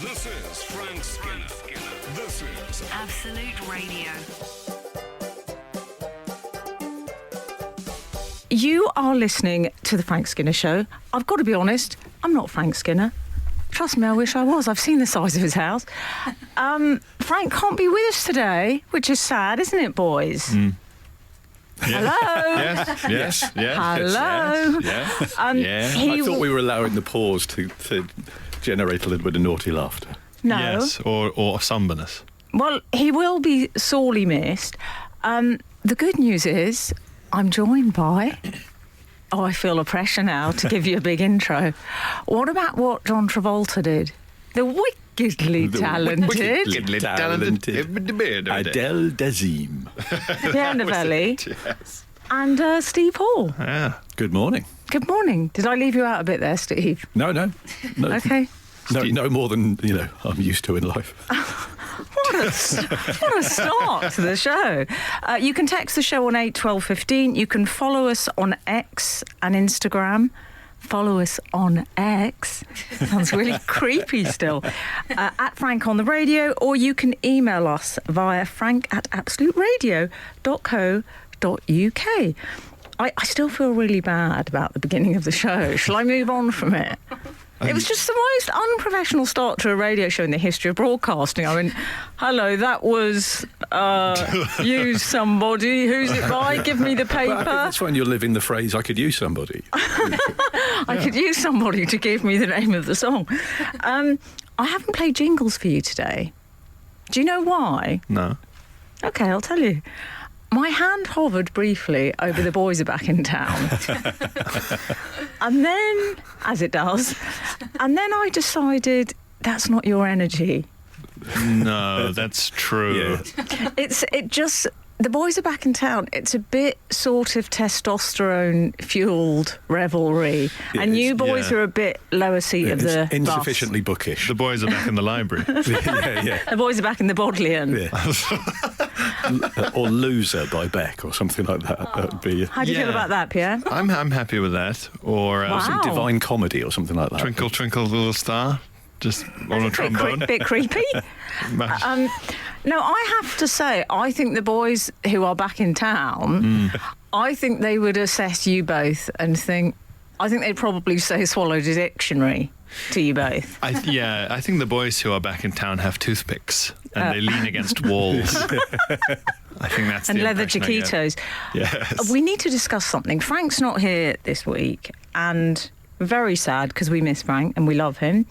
This is Frank Skinner. This is Absolute Radio. You are listening to The Frank Skinner Show. I've got to be honest, I'm not Frank Skinner. Trust me, I wish I was. I've seen the size of his house. Frank can't be with us today, which is sad, isn't it, boys? Mm. Hello? Yes. Hello? Yes. He I thought we were allowing the pause to generate a little bit of naughty laughter. No. Yes, or sunburners. Well, he will be sorely missed. The good news is I'm joined by... Oh, I feel a pressure now to give you a big intro. What about what John Travolta did? The wickedly talented... Wickedly talented Adele Dazeem. Pierre and Yes. and Steve Hall. Yeah. Good morning. Good morning. Did I leave you out a bit there, Steve? No. Okay. No more than, I'm used to in life. What a start to the show. You can text the show on 81215. You can follow us on X and Instagram. Follow us on X. Sounds really creepy still. At Frank on the Radio, or you can email us via frank@absoluteradio.co.uk. I still feel really bad about the beginning of the show. Shall I move on from it? It was just the most unprofessional start to a radio show in the history of broadcasting. I went, hello, that was use somebody. Who's it by? Give me the paper. Well, I think that's when you're living the phrase, I could use somebody. I could use somebody to give me the name of the song. I haven't played jingles for you today. Do you know why? No. Okay, I'll tell you. My hand hovered briefly over The Boys Are Back in Town. And then, as it does, and then I decided that's not your energy. No, that's true. Yeah. The Boys Are Back in Town, it's a bit sort of testosterone-fueled revelry. And you boys are a bit lower seat of the It's insufficiently bookish. The boys are back in the library. Yeah. The Boys Are Back in the Bodleian. Yeah. Or Loser by Beck or something like that. That'd be How do you feel about that, Pierre? I'm happy with that. Or Wow. some Divine Comedy or something like that. Twinkle, Twinkle, Little Star, just on a trombone. Bit creepy. No, I have to say, I think the boys who are back in town, I think they would assess you both and think, I think they'd probably say swallow the dictionary to you both. I think the boys who are back in town have toothpicks and they lean against walls. I think that's and the leather impression I get. chiquitos. Yes. We need to discuss something. Frank's not here this week, and very sad because we miss Frank and we love him.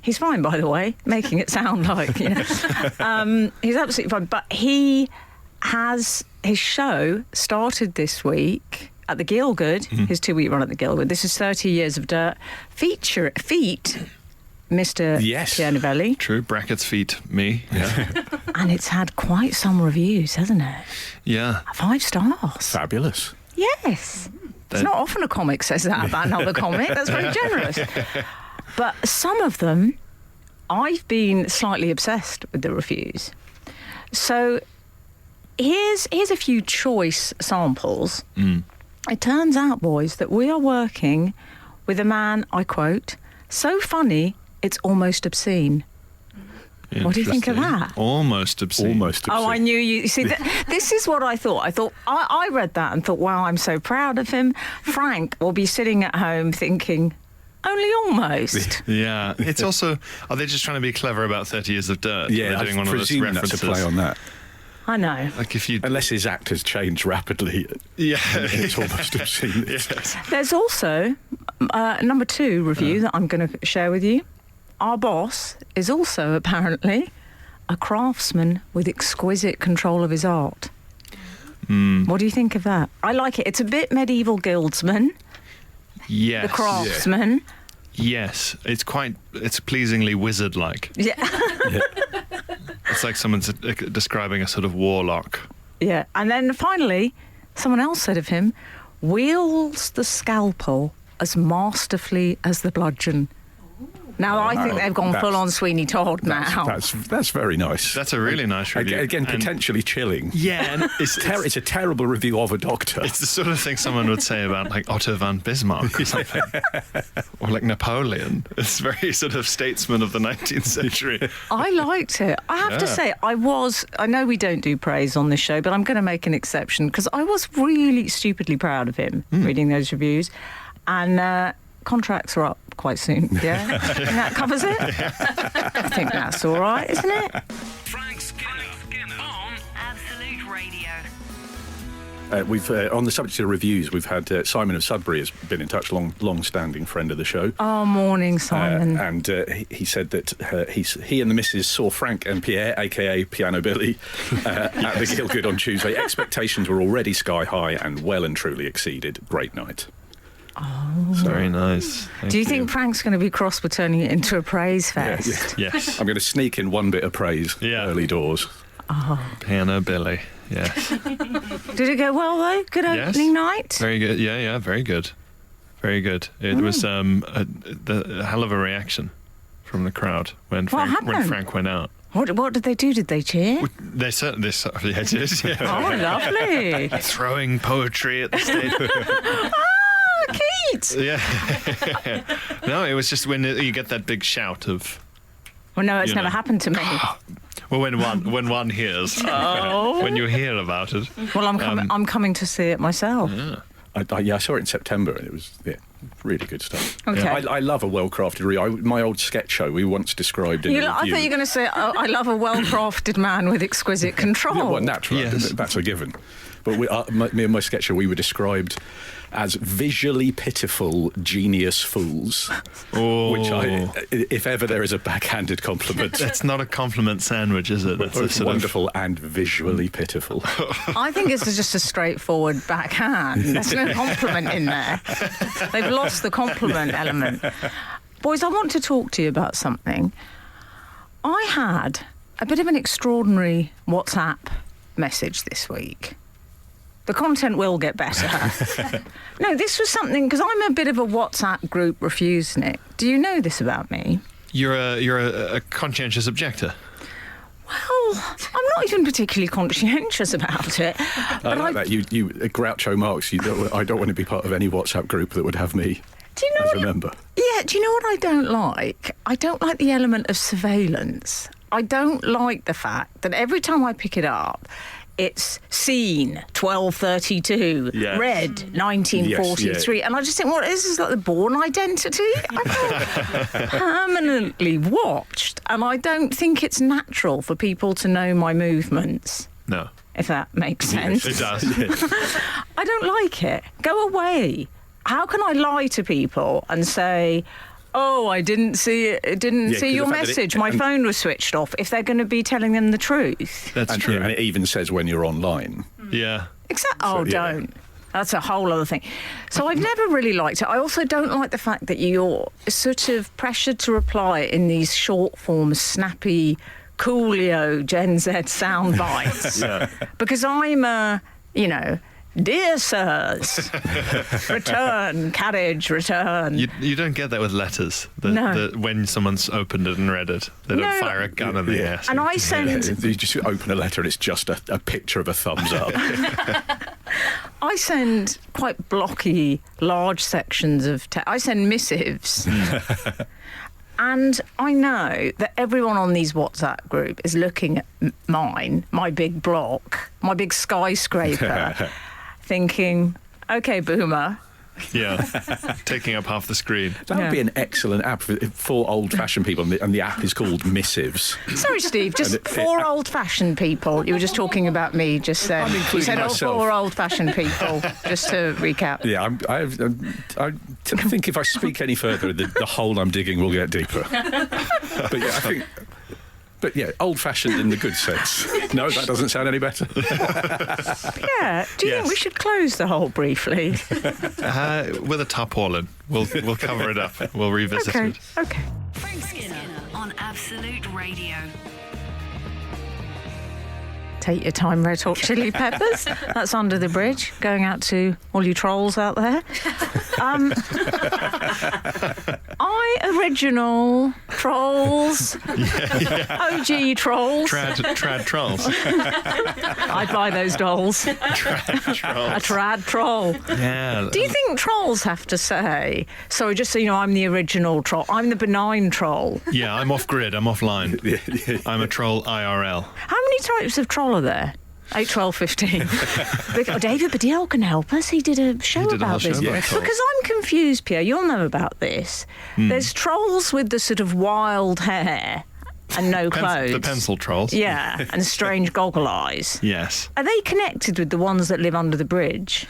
He's fine, by the way, making it sound like, he's absolutely fine. But he has his show started this week at the Gielgud, his 2-week run at the Gielgud. This is 30 Years of Dirt. Feet Mr. Yes. Pierre Novelli. True, brackets feet, me. Yeah. And it's had quite some reviews, hasn't it? Yeah. 5 stars. Fabulous. Yes. It's not often a comic says that about another comic. That's very generous. But some of them, I've been slightly obsessed with the reviews. So here's a few choice samples. It turns out, boys, that we are working with a man, I quote, so funny, it's almost obscene. What do you think of that? Almost obscene. Almost obscene. Oh, I knew you. See, this is what I thought. I read that and thought, wow, I'm so proud of him. Frank will be sitting at home thinking, only almost. Yeah. It's also, are they just trying to be clever about 30 Years of Dirt? Yeah, They're doing I one of those presume that's references. a play on that. I know. Like if you... Unless his act has changed rapidly. Yeah. It's almost obscene. Yes. There's also number 2 review that I'm going to share with you. Our boss is also apparently a craftsman with exquisite control of his art. What do you think of that? I like it. It's a bit medieval guildsman, Yes. the craftsman. Yes. It's pleasingly wizard-like. Yeah. It's like someone's describing a sort of warlock. Yeah. And then finally, someone else said of him, wields the scalpel as masterfully as the bludgeon. Now, I think they've gone That's- full-on Sweeney Todd now. That's very nice. That's a really nice review. Again, And- potentially chilling. Yeah, and It's a terrible review of a doctor. it's the sort of thing someone would say about like Otto von Bismarck or something, or like Napoleon. It's very sort of statesman of the 19th century. I liked it. I have to say, I know we don't do praise on this show, but I'm going to make an exception because I was really stupidly proud of him reading those reviews. And contracts are up quite soon. Yeah? And that covers it? I think that's all right, isn't it? Frank Skinner on Absolute Radio. We've on the subject of reviews, we've had Simon of Sudbury has been in touch, long-standing friend of the show. Oh, morning, Simon. And he said that he and the missus saw Frank and Pierre, a.k.a. Piano Billy, at the Gielgud on Tuesday. Expectations were already sky high and well and truly exceeded. Great night. Very nice. Do you think Frank's going to be cross with turning it into a praise fest? Yes. I'm going to sneak in one bit of praise early doors. Piano Billy. Yes. Did it go well, though? Good opening night? Very good. Yeah, very good. Very good. It was a hell of a reaction from the crowd when Frank went out. What did they do? Did they cheer? They certainly did. Yeah. Oh, lovely. Throwing poetry at the stage. Keats! Yeah. No, it was just when you get that big shout of... Well, no, it's You never know. happened to me. Well, when one hears, when you hear about it. Well, I'm coming to see it myself. Yeah. I saw it in September and it was really good stuff. Okay. I love a well-crafted review. My old sketch show we once described in a review. I thought you were going to say, I love a well-crafted man with exquisite control. Yeah, well, naturally, Yes. that's a given. But me and my sketch show, we were described as visually pitiful genius fools. Oh. Which if ever there is a backhanded compliment, That's not a compliment sandwich, is it? That's a it's sort wonderful and visually pitiful. I think it's just a straightforward backhand. There's no compliment in there. They've lost the compliment element. Boys, I want to talk to you about something. I had a bit of an extraordinary WhatsApp message this week. The content will get better. No, this was something, because I'm a bit of a WhatsApp group refusenik. Do you know this about me? You're a conscientious objector. Well, I'm not even particularly conscientious about it. I like that. You Groucho Marx. I don't want to be part of any WhatsApp group that would have me Do you know as what? a member. Yeah, do you know what I don't like? I don't like the element of surveillance. I don't like the fact that every time I pick it up, it's seen 12:32, Yes. read 1943, and I just think, this is like the Bourne Identity. I feel permanently watched, and I don't think it's natural for people to know my movements, No. if that makes sense. It does. I don't like it. Go away. How can I lie to people and say, oh, I didn't see it, didn't Yeah, see 'cause your the fact that message, it- my and- phone was switched off, if they're going to be telling them the truth? That's And, true. and it even says when you're online. Yeah. Oh, yeah. don't. That's a whole other thing. So I've never really liked it. I also don't like the fact that you're sort of pressured to reply in these short form, snappy, Coolio, Gen Z sound bites. Because I'm dear sirs, return, carriage, return. You don't get that with letters. No. When someone's opened it and read it, they don't No. fire a gun in the air. And I send... You just open a letter and it's just a picture of a thumbs up. I send quite blocky, large sections of text. I send missives. And I know that everyone on these WhatsApp group is looking at mine, my big block, my big skyscraper, thinking, OK, boomer. Yeah. Taking up half the screen. That would be an excellent app for old-fashioned people, and the app is called Missives. Sorry, Steve, just And it- four oldfashioned people. You were just talking about me just then. I'm You including said, myself. four oldfashioned people, just to recap. Yeah, I think if I speak any further, the hole I'm digging will get deeper. But yeah, I think... But yeah, old-fashioned in the good sense. No, that doesn't sound any better. Yeah. Do you think Yes. we should close the hole briefly? With a tarpaulin. We'll cover it up. We'll revisit Okay. it. Okay. Frank Skinner on Absolute Radio. Take your time, Red Hot Chili Peppers. That's Under the Bridge. Going out to all you trolls out there. Original trolls. OG trolls. Trad trolls. I'd buy those dolls. Trad trolls. A trad troll. Yeah. Do you think trolls have to say, sorry, just so you know, I'm the original troll. I'm the benign troll. Yeah, I'm off grid. I'm offline. I'm a troll IRL. How many types of troll are there? 8, 12, 15. David Baddiel can help us. He did a show did a whole about show this. about trolls. Because I'm confused, Pierre. You'll know about this. There's trolls with the sort of wild hair and no clothes. The pencil trolls. Yeah, and strange goggle eyes. Yes. Are they connected with the ones that live under the bridge?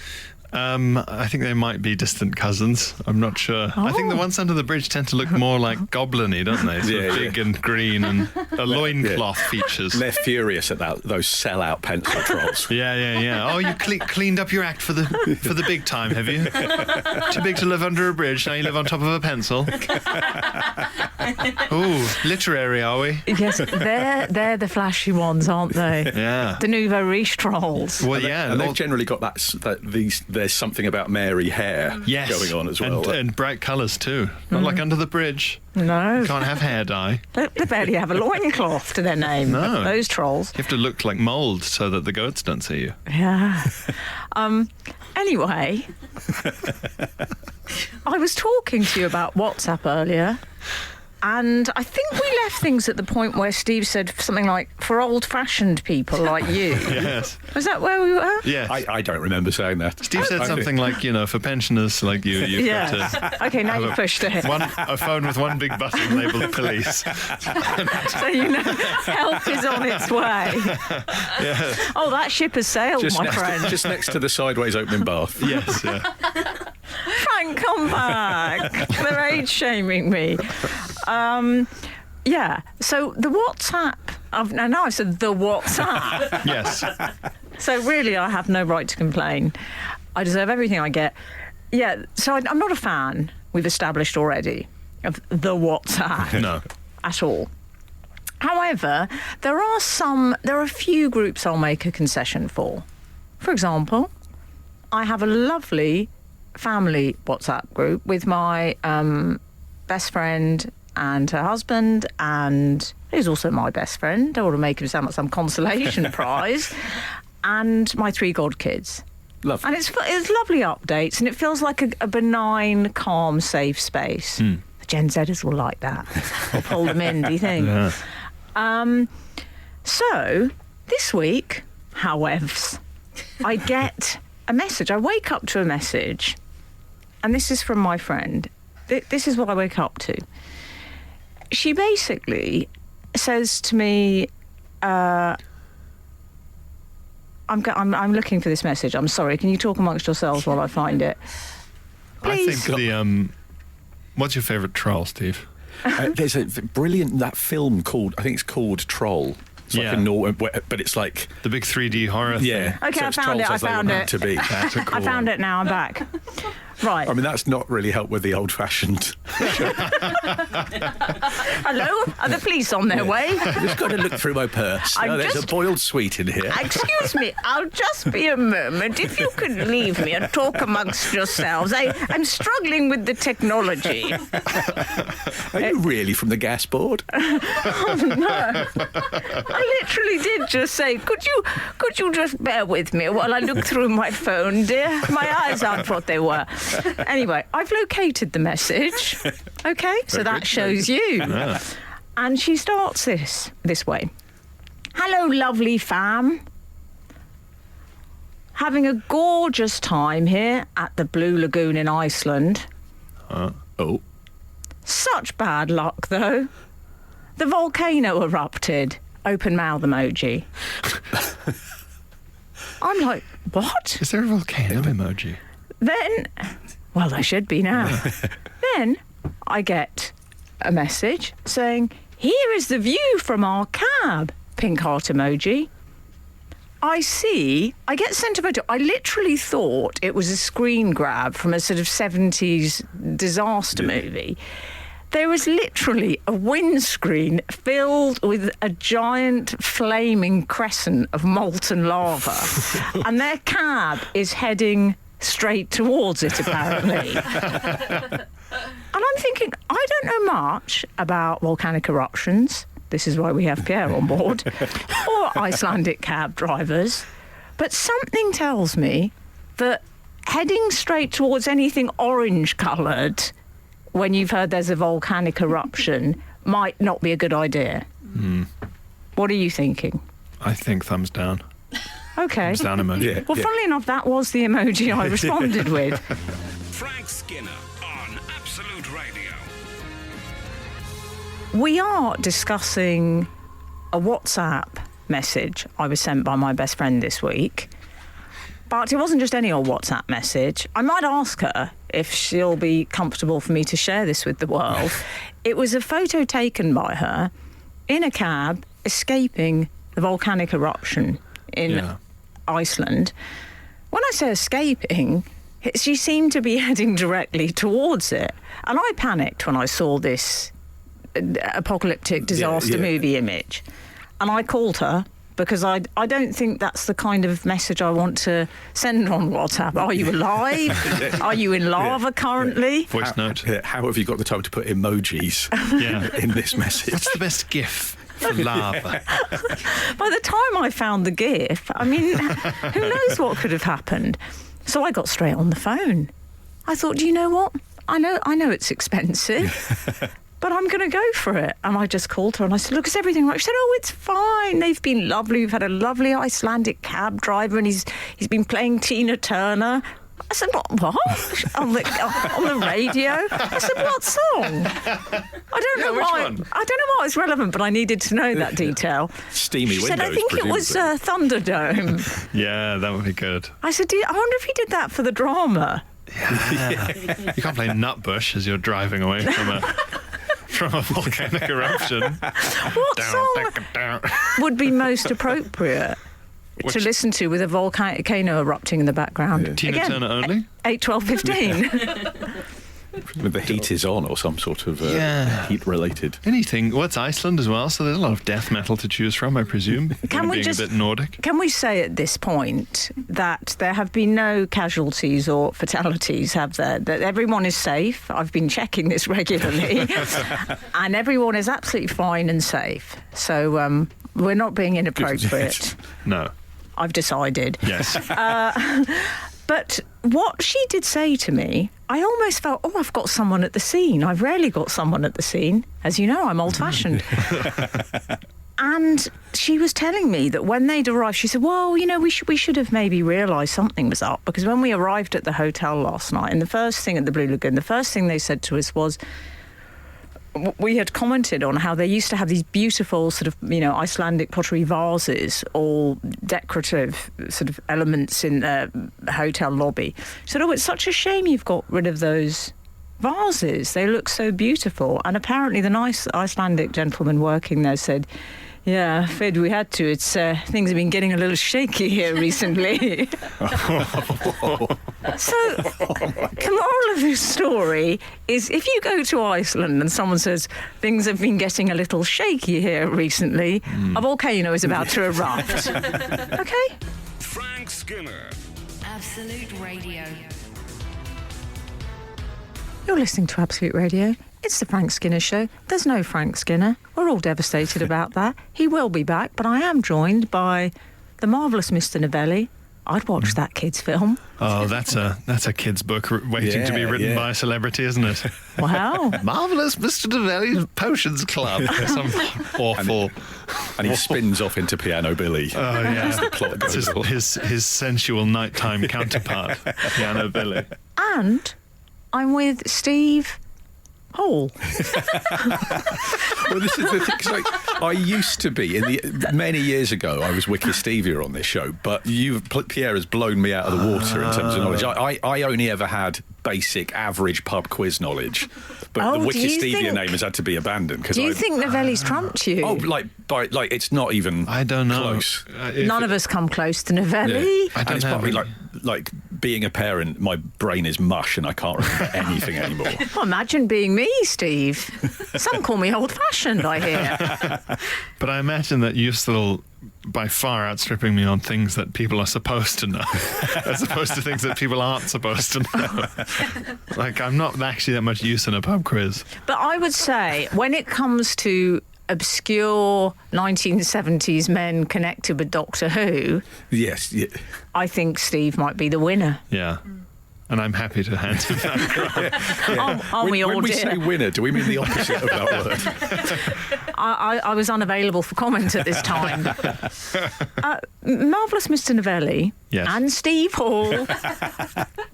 I think they might be distant cousins. I'm not sure. I think the ones under the bridge tend to look more like goblin-y, don't they? Sort of big and green and a loincloth features. They're furious about those sell-out pencil trolls. Yeah. Oh, you cleaned up your act for the big time, have you? Too big to live under a bridge, now you live on top of a pencil. Ooh, literary, are we? Yes, they're the flashy ones, aren't they? Yeah. The nouveau riche trolls. Well, yeah. And they've generally got there's something about Mary hair going on as well. And bright colours too. Not like Under the Bridge. No. Can't have hair dye. They barely have a loincloth to their name. No. Those trolls. You have to look like mould so that the goats don't see you. Yeah. Anyway, I was talking to you about WhatsApp earlier, and I think we left things at the point where Steve said something like, for old-fashioned people like you. Yes. Was that where we were? Yes. I don't remember saying that. Steve said something like, for pensioners like you've got to... Okay, now you pushed it. A phone with one big button labelled police. So you know, help is on its way. Yeah. Oh, that ship has sailed, my friend. Just next to the sideways opening bath. Yes, yeah. Frank, come back. They're age-shaming me. Yeah, so the WhatsApp... Now I said the WhatsApp. Yes. So really, I have no right to complain. I deserve everything I get. Yeah, so I'm not a fan, we've established already, of the WhatsApp. No. At all. However, there are a few groups I'll make a concession for. For example, I have a lovely family WhatsApp group with my best friend and her husband, and he's also my best friend. I want to make him sound like some consolation prize. And my 3 godkids. Lovely. And it's lovely updates, and it feels like a benign, calm, safe space. The Gen Zers will like that. We'll pull them in, do you think? Yeah. So, this week, however, I get a message. I wake up to a message, and this is from my friend. This is what I wake up to. She basically says to me, I'm looking for this message. I'm sorry. Can you talk amongst yourselves while I find it? Please. I think what's your favourite troll, Steve? There's a brilliant film called, I think it's called Troll. It's like a Norton, but it's like the big 3D horror thing. Yeah. Okay, so I it's found trolls it. as they were meant to be. That's a cool I found it now. I'm back. Right. I mean, that's not really helped with the old-fashioned. Hello? Are the police on their way? I've just got to look through my purse. There's a boiled sweet in here. Excuse me, I'll just be a moment. If you could leave me and talk amongst yourselves. I'm struggling with the technology. Are you really from the gas board? Oh, no. I literally did just say, could you just bear with me while I look through my phone, dear? My eyes aren't what they were. Anyway, I've located the message. Okay, so that shows you. Yeah. And she starts this way. Hello, lovely fam. Having a gorgeous time here at the Blue Lagoon in Iceland. Oh. Such bad luck, though. The volcano erupted. Open mouth emoji. I'm like, what? Is there a volcano emoji? Then, well, there should be now. Then I get a message saying, here is the view from our cab. Pink heart emoji. I get sent a photo. I literally thought it was a screen grab from a sort of 70s disaster movie. There was literally a windscreen filled with a giant flaming crescent of molten lava, and their cab is heading straight towards it, apparently. And I'm thinking, I don't know much about volcanic eruptions. This is why we have Pierre on board, or Icelandic cab drivers. But something tells me that heading straight towards anything orange-coloured when you've heard there's a volcanic eruption might not be a good idea. What are you thinking? I think thumbs down. Okay. Thumbs down emoji. Yeah. Well, funnily enough, that was the emoji I responded with. Frank Skinner on Absolute Radio. We are discussing a WhatsApp message I was sent by my best friend this week. But it wasn't just any old WhatsApp message. I might ask her if she'll be comfortable for me to share this with the world. It was a photo taken by her in a cab escaping the volcanic eruption in Iceland. When I say escaping, she seemed to be heading directly towards it. And I panicked when I saw this apocalyptic disaster movie image. And I called her because I don't think that's the kind of message I want to send on WhatsApp. Are you alive? Are you in lava currently? Voice note. How have you got the time to put emojis in this message? What's the best GIF for lava? By the time I found the GIF, I mean, who knows what could have happened? So I got straight on the phone. I thought, do you know what? I know it's expensive. But I'm going to go for it. And I just called her and I said, look, is everything right? She said, oh, it's fine. They've been lovely. We've had a lovely Icelandic cab driver and he's been playing Tina Turner. I said, what? on the radio? I said, what song? I don't know why. Which one? I don't know why it's relevant, but I needed to know that detail. Steamy She windows, said, I think it was Thunderdome. Yeah, that would be good. I said, I wonder if he did that for the drama. Yeah. You can't play Nutbush as you're driving away from a volcanic eruption. What song would be most appropriate to listen to with a volcano erupting in the background? Tina Again, Turner only? 8, 12, 15. With the heat is on or some sort of heat-related. Anything. Well, it's Iceland as well, so there's a lot of death metal to choose from, I presume. Can we being just- a bit Nordic. Can we say at this point that there have been no casualties or fatalities, have there? That everyone is safe? I've been checking this regularly. And everyone is absolutely fine and safe. So we're not being inappropriate. No. I've decided. Yes. But what she did say to me, I almost felt, oh, I've got someone at the scene. I've rarely got someone at the scene. As you know, I'm old-fashioned. And she was telling me that when they'd arrived, she said, well, you know, we should have maybe realised something was up. Because when we arrived at the hotel last night, and the first thing at the Blue Lagoon, the first thing they said to us was, we had commented on how they used to have these beautiful sort of, you know, Icelandic pottery vases, all decorative sort of elements in the hotel lobby. She said, oh, it's such a shame you've got rid of those vases. They look so beautiful. And apparently the nice Icelandic gentleman working there said, yeah, Fed, we had to. It's things have been getting a little shaky here recently. So, the moral of this story is if you go to Iceland and someone says things have been getting a little shaky here recently, a volcano is about to erupt. Okay? Frank Skinner. Absolute Radio. You're listening to Absolute Radio. It's the Frank Skinner Show. There's no Frank Skinner. We're all devastated about that. He will be back, but I am joined by the marvellous Mr. Novelli. I'd watch that kid's film. Oh, that's a kid's book waiting to be written by a celebrity, isn't it? Wow. Marvellous Mr. Novelli's Potions Club. Some awful... And he spins off into Piano Billy. Oh, yeah. As the plot goes on. His sensual nighttime counterpart, Piano Billy. And I'm with Steve Hall. Well, this is the thing, 'cause I used to be, many years ago, I was Wiki Stevia on this show, but Pierre has blown me out of the water in terms of knowledge. I only ever had basic, average pub quiz knowledge, but the Wiki Stevia name has had to be abandoned. Do you think Novelli's trumped you? Oh, like it's not even I don't know. close. None of us come close to Novelli. I don't And it's know. probably like being a parent, my brain is mush and I can't remember anything anymore. Well, imagine being me, Steve. Some call me old-fashioned, I hear. But I imagine that you're still by far outstripping me on things that people are supposed to know, as opposed to things that people aren't supposed to know. Like, I'm not actually that much use in a pub quiz. But I would say, when it comes to obscure 1970s men connected with Doctor Who, Yes. Yeah. I think Steve might be the winner. Yeah. And I'm happy to hand him that. Aren't we all, When we dear? say winner, do we mean the opposite of that word? I was unavailable for comment at this time. Marvellous Mr. Novelli Yes. and Steve Hall.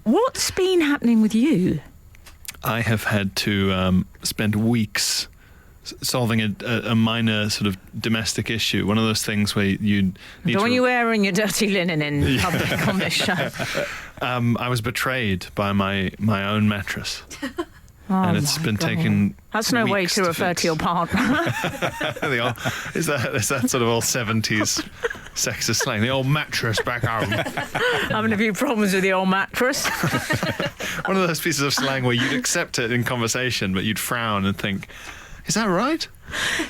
What's been happening with you? I have had to spend weeks solving a minor sort of domestic issue. One of those things where you need Don't to... you wearing your dirty linen in public on this show? I was betrayed by my own mattress. Oh And it's my been God. taking That's no way weeks to refer fix. to your partner. Is that sort of old 70s sexist slang? The old mattress back home. Having a few problems with the old mattress. One of those pieces of slang where you'd accept it in conversation, but you'd frown and think, is that right?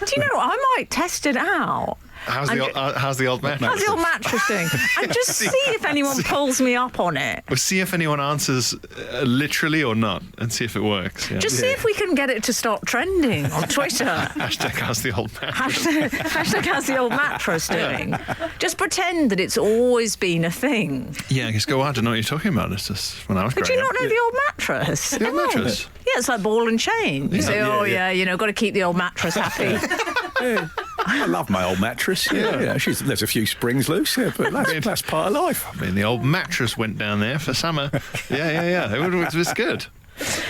Do you know, I might test it out. How's the old mattress? How's the old mattress doing? And just see if anyone pulls me up on it. We'll see if anyone answers literally or not, and see if it works. Yeah. Just see if we can get it to start trending on Twitter. Hashtag how's the old mattress? Hashtag how's the old mattress doing? Just pretend that it's always been a thing. Yeah, I guess go, I don't know what you're talking about. It's just when I was But growing you not up. know the old mattress? The old mattress? Yeah, it's like ball and chain. You say, got to keep the old mattress happy. I love my old mattress. Yeah. There's a few springs loose, but that's part of life. I mean, the old mattress went down there for summer. Yeah. It was good.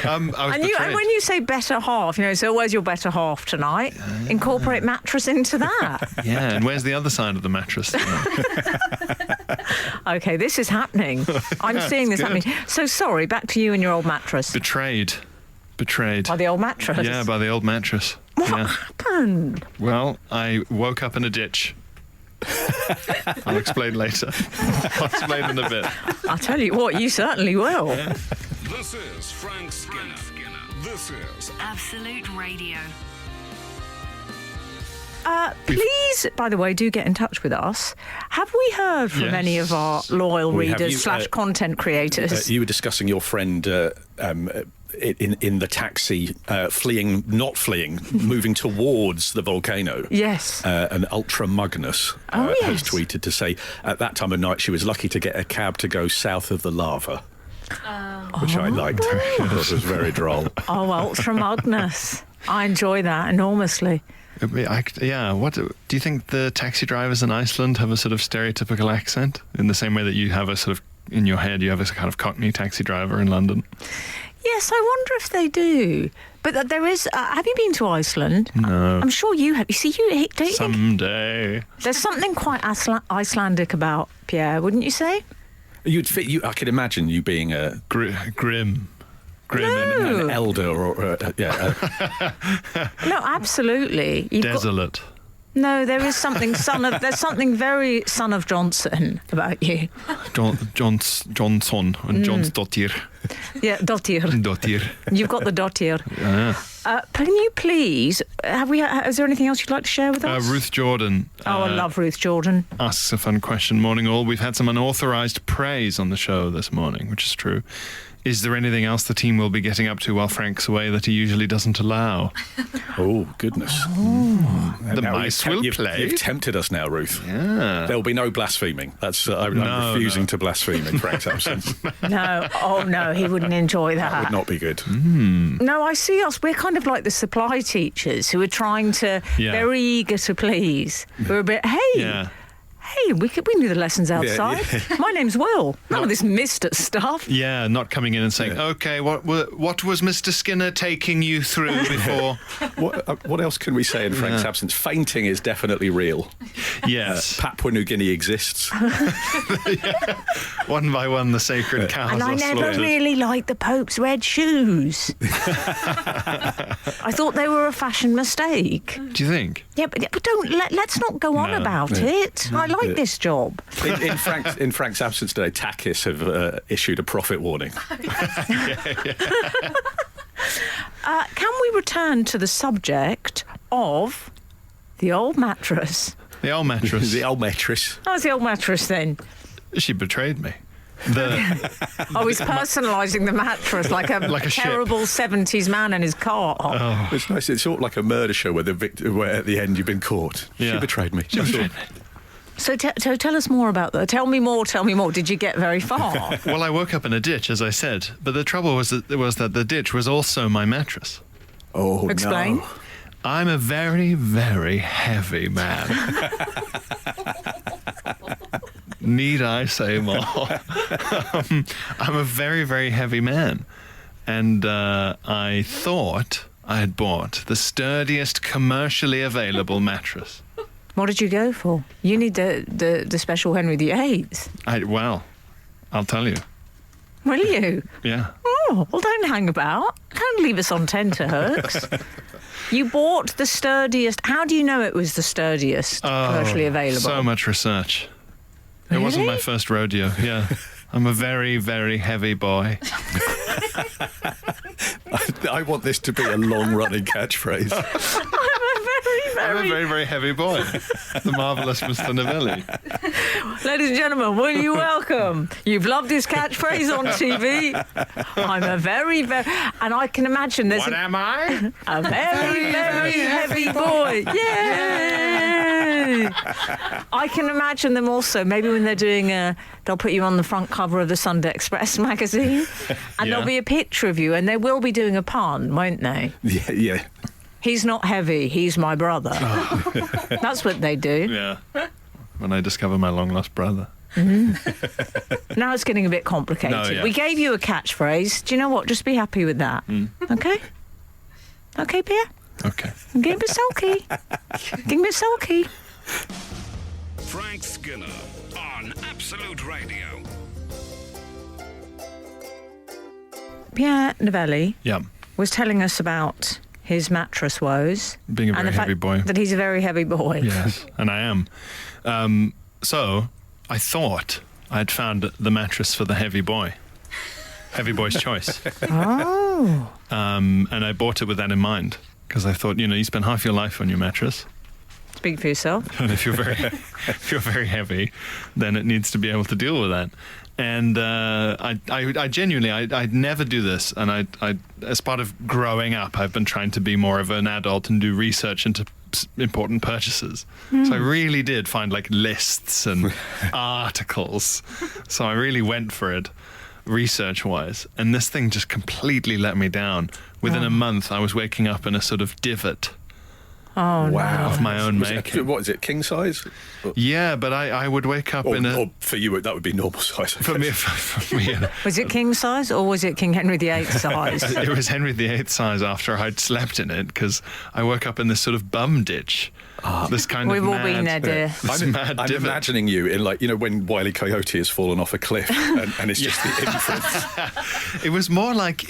I was And betrayed. when you say better half, so where's your better half tonight? Incorporate mattress into that. Yeah, and where's the other side of the mattress? Okay, this is happening. I'm seeing this happening. So sorry, back to you and your old mattress. Betrayed. By the old mattress? Yeah, by the old mattress. What Yeah. happened? Well, I woke up in a ditch. I'll explain later. I'll explain in a bit. I'll tell you what, you certainly will. This is Frank Skinner. This is Absolute Radio. Please, by the way, do get in touch with us. Have we heard from Yes. any of our loyal We have. readers / content creators? You were discussing your friend in the taxi, moving towards the volcano. Yes. An Ultra Magnus Oh, has yes. tweeted to say at that time of night she was lucky to get a cab to go south of the lava. Which I liked. I thought it was very droll. Oh, Ultra Magnus. I enjoy that enormously. What do you think the taxi drivers in Iceland have a sort of stereotypical accent in the same way that you have a sort of in your head you have a kind of Cockney taxi driver in London? Yes, I wonder if they do. But there is. Have you been to Iceland? No. I'm sure you have. You see, don't you think Someday. there's something quite Icelandic about Pierre? Wouldn't you say? You'd fit. I could imagine you being a Grim. No. an elder or No, absolutely. Desolate. No, there is something there's something very son of Johnson about you. Johnson and Johnsdottir. Yeah, dottir. Dottir. You've got the dottir. Yeah. Can you please? Is there anything else you'd like to share with us? Ruth Jordan. I love Ruth Jordan. Asks a fun question. Morning all. We've had some unauthorised praise on the show this morning, which is true. Is there anything else the team will be getting up to while Frank's away that he usually doesn't allow? Oh, goodness. The mice will play. You've tempted us now, Ruth. Yeah. There'll be no blaspheming. I'm refusing to blaspheme in Frank's absence. No, oh no, he wouldn't enjoy that. That would not be good. No, I see us. We're kind of like the supply teachers who are trying to, very eager to please. We're a bit, hey, we can do the lessons outside. Yeah. My name's Will. None of this Mr. stuff. Yeah, not coming in and saying, okay, what was Mr. Skinner taking you through before? What else can we say in Frank's absence? Fainting is definitely real. Yes. Papua New Guinea exists. One by one, the sacred cows And I are never slaughtered. really liked the Pope's red shoes. I thought they were a fashion mistake. Do you think? Yeah, but let's not go on about it. I like like this job. In Frank's absence today, Takis have issued a profit warning. Can we return to the subject of the old mattress? The old mattress. The old mattress. How's the old mattress then? She betrayed me. He's personalising the mattress like a ship. terrible 70s man and his car. Oh. It's nice. It's sort of like a murder show where where at the end you've been caught. Yeah. She betrayed me. So tell us more about that. Tell me more. Did you get very far? Well, I woke up in a ditch, as I said, but the trouble was that the ditch was also my mattress. Oh, Explain. no. I'm a very, very heavy man. Need I say more? I'm a very, very heavy man. And I thought I had bought the sturdiest commercially available mattress. What did you go for? You need the special Henry VIII. Well, I'll tell you. Will you? Yeah. Oh, well, don't hang about. Don't leave us on tenterhooks. You bought the sturdiest. How do you know it was the sturdiest commercially available? So much research. It wasn't my first rodeo, yeah. I'm a very, very heavy boy. I want this to be a long-running catchphrase. I'm a very, very heavy boy. The marvellous Mr. Novelli. Ladies and gentlemen, will you welcome? You've loved his catchphrase on TV. I'm a very, very... And I can imagine there's... What am I? A very, very heavy boy. Yay! I can imagine them also, maybe when they're doing they'll put you on the front cover of the Sunday Express magazine, and there'll be a picture of you, and they will be doing a pun, won't they? Yeah. He's not heavy, he's my brother. That's what they do. Yeah. When I discover my long-lost brother. Now it's getting a bit complicated. No, yeah. We gave you a catchphrase. Do you know what? Just be happy with that. Okay? Okay, Pierre? Okay. Get a bit sulky. Get a bit sulky. Frank Skinner on Absolute Radio. Pierre Novelli Yeah. was telling us about his mattress woes. Being a and very the fact heavy boy. That he's a very heavy boy. Yes, and I am. So I thought I'd found the mattress for the heavy boy. Heavy boy's choice. Oh. And I bought it with that in mind. Because I thought, you spend half your life on your mattress. Speak for yourself. And if you're very heavy, then it needs to be able to deal with that. And I genuinely, I'd never do this. And I, as part of growing up, I've been trying to be more of an adult and do research into important purchases. So I really did find like lists and articles. So I really went for it, research-wise. And this thing just completely let me down. Within a month, I was waking up in a sort of divot. Oh, Wow. Of my own making. What is it, king size? Yeah, but I would wake up in a... Or for you, that would be normal size. For me, Was it king size or was it King Henry VIII size? it was Henry VIII size after I'd slept in it, because I woke up in this sort of bum ditch. This kind We've of all mad... been there, dear. This mad I'm divot. imagining you in when Wile E. Coyote has fallen off a cliff and it's just the inference. It was more like,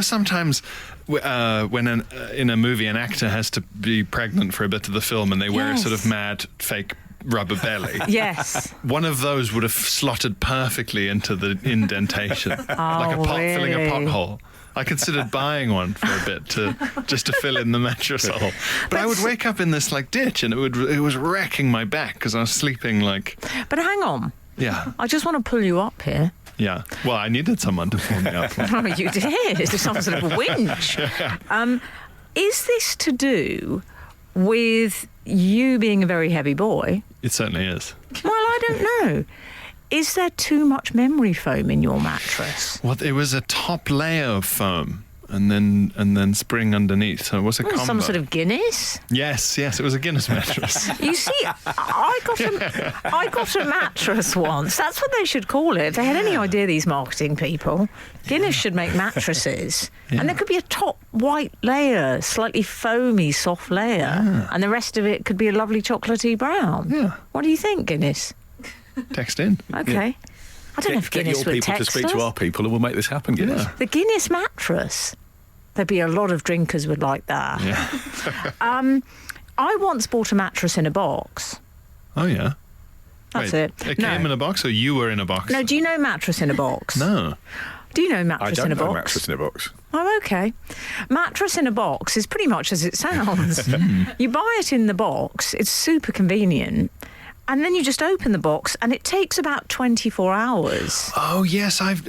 sometimes when in a movie an actor has to be pregnant for a bit of the film and they wear a sort of mad fake rubber belly. Yes. One of those would have slotted perfectly into the indentation, like a pot filling a really? pothole. I considered buying one for a bit just to fill in the mattress hole. But I would wake up in this ditch and it was wrecking my back because I was sleeping But hang on. Yeah. I just want to pull you up here. Yeah. Well, I needed someone to pull me up. Oh, you did. Some sort of a winch. Is this to do with you being a very heavy boy? It certainly is. Well, I don't know. Is there too much memory foam in your mattress? Well, it was a top layer of foam and then spring underneath. So it was a combo. Some sort of Guinness? Yes, it was a Guinness mattress. You see, I got a mattress once. That's what they should call it. If they had any idea, these marketing people, Guinness should make mattresses. Yeah. And there could be a top white layer, slightly foamy, soft layer. And the rest of it could be a lovely chocolatey brown. Yeah. What do you think, Guinness? Text in. Okay. Yeah. I don't know if Get Guinness your would people to text speak us. to our people and we'll make this happen, Guinness. Yeah. The Guinness mattress. There'd be a lot of drinkers would like that. Yeah. I once bought a mattress in a box. Oh, yeah. That's Wait, it. It came in a box, or you were in a box? No, do you know Mattress in a Box? No. Do you know I Mattress don't in a know Box? Mattress in a Box. Oh, okay. Mattress in a Box is pretty much as it sounds. You buy it in the box, it's super convenient, and then you just open the box, and it takes about 24 hours. Oh yes, I've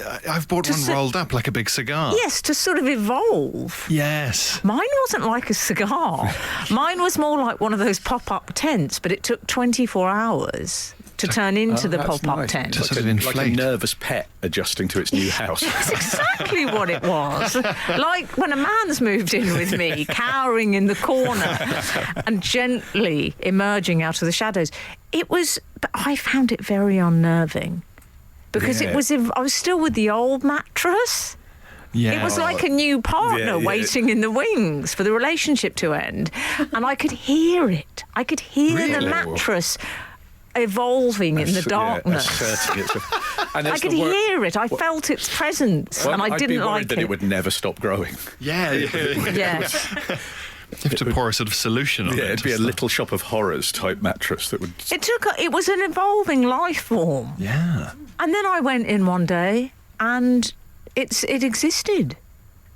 bought one sit- rolled up like a big cigar. Yes, to sort of evolve. Yes. Mine wasn't like a cigar. Mine was more like one of those pop-up tents, but it took 24 hours to turn into the That's pop-up nice. tent. To sort of Like a inflate. nervous pet adjusting to its new house. That's exactly what it was. Like when a man's moved in with me, cowering in the corner and gently emerging out of the shadows. It was, but I found it very unnerving because Yeah. I was still with the old mattress. Yeah. It was like a new partner Yeah. waiting in the wings for the relationship to end. And I could hear it. I could hear the Really? mattress evolving in the darkness. Asserting and I it's could the hear it. I felt its presence, and I I'd didn't be worried like that it would never stop growing. yeah. You Yes. have to pour a sort of solution on Yeah, it. it'd be a little shop of horrors type mattress that would. It was an evolving life form. Yeah. And then I went in one day and it existed.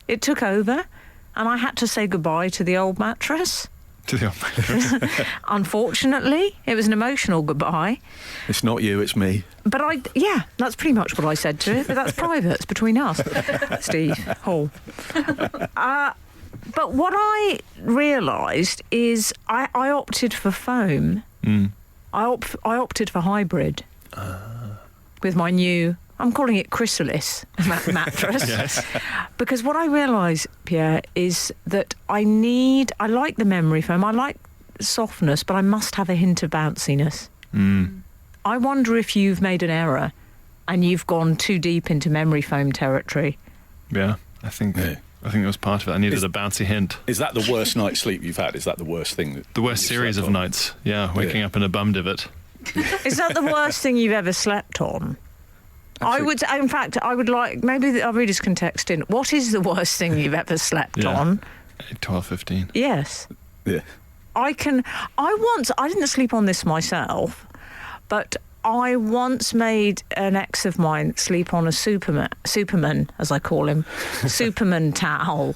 It took over and I had to say goodbye to the old mattress. To the Unfortunately, it was an emotional goodbye. It's not you, it's me. But that's pretty much what I said to it. But that's private. It's between us, Steve Hall. But what I realised is I opted for foam. I opted for hybrid with my new, I'm calling it chrysalis mattress. Yes. Because what I realise, Pierre, is that I like the memory foam, I like softness, but I must have a hint of bounciness. I wonder if you've made an error and you've gone too deep into memory foam territory. Yeah. I think that was part of it. I needed a bouncy hint. Is that the worst night's sleep you've had? Is that the worst thing? The worst you've series slept of on? nights. Yeah, waking up in a bum divot. Is that the worst thing you've ever slept on? I would like, maybe our readers can text in, what is the worst thing you've ever slept on? 8, 12, 15. Yes. Yeah. I didn't sleep on this myself, but I once made an ex of mine sleep on a Superman, as I call him, Superman towel.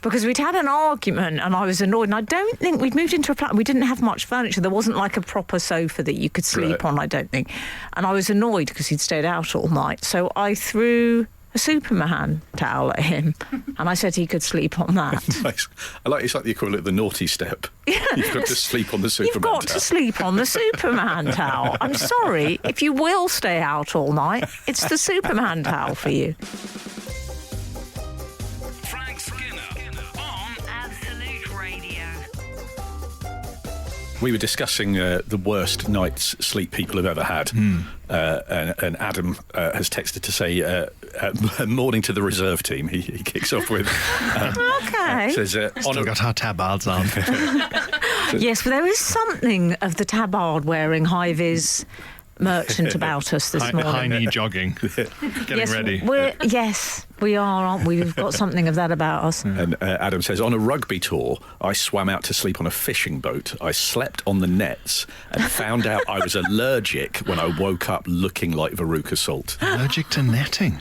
Because we'd had an argument and I was annoyed, and I don't think we'd moved into a flat. We didn't have much furniture. There wasn't like a proper sofa that you could sleep on, I don't think. And I was annoyed because he'd stayed out all night. So I threw a Superman towel at him and I said he could sleep on that. Nice. I like it's like you call it the naughty step. You've got to sleep on the Superman You've got towel. to sleep on the Superman towel. I'm sorry, if you will stay out all night, it's the Superman towel for you. Frank Skinner on Absolute Radio. We were discussing the worst night's sleep people have ever had, and Adam has texted to say, "Morning to the reserve team." He kicks off with, Okay. says, Still got our tabards on. Yes, but there is something of the tabard wearing high-vis merchant about us this High morning. knee jogging. Getting Yes, ready. we are, aren't we? We've got something of that about us. And Adam says, on a rugby tour, I swam out to sleep on a fishing boat. I slept on the nets and found out I was allergic when I woke up looking like Veruca Salt. Allergic to netting.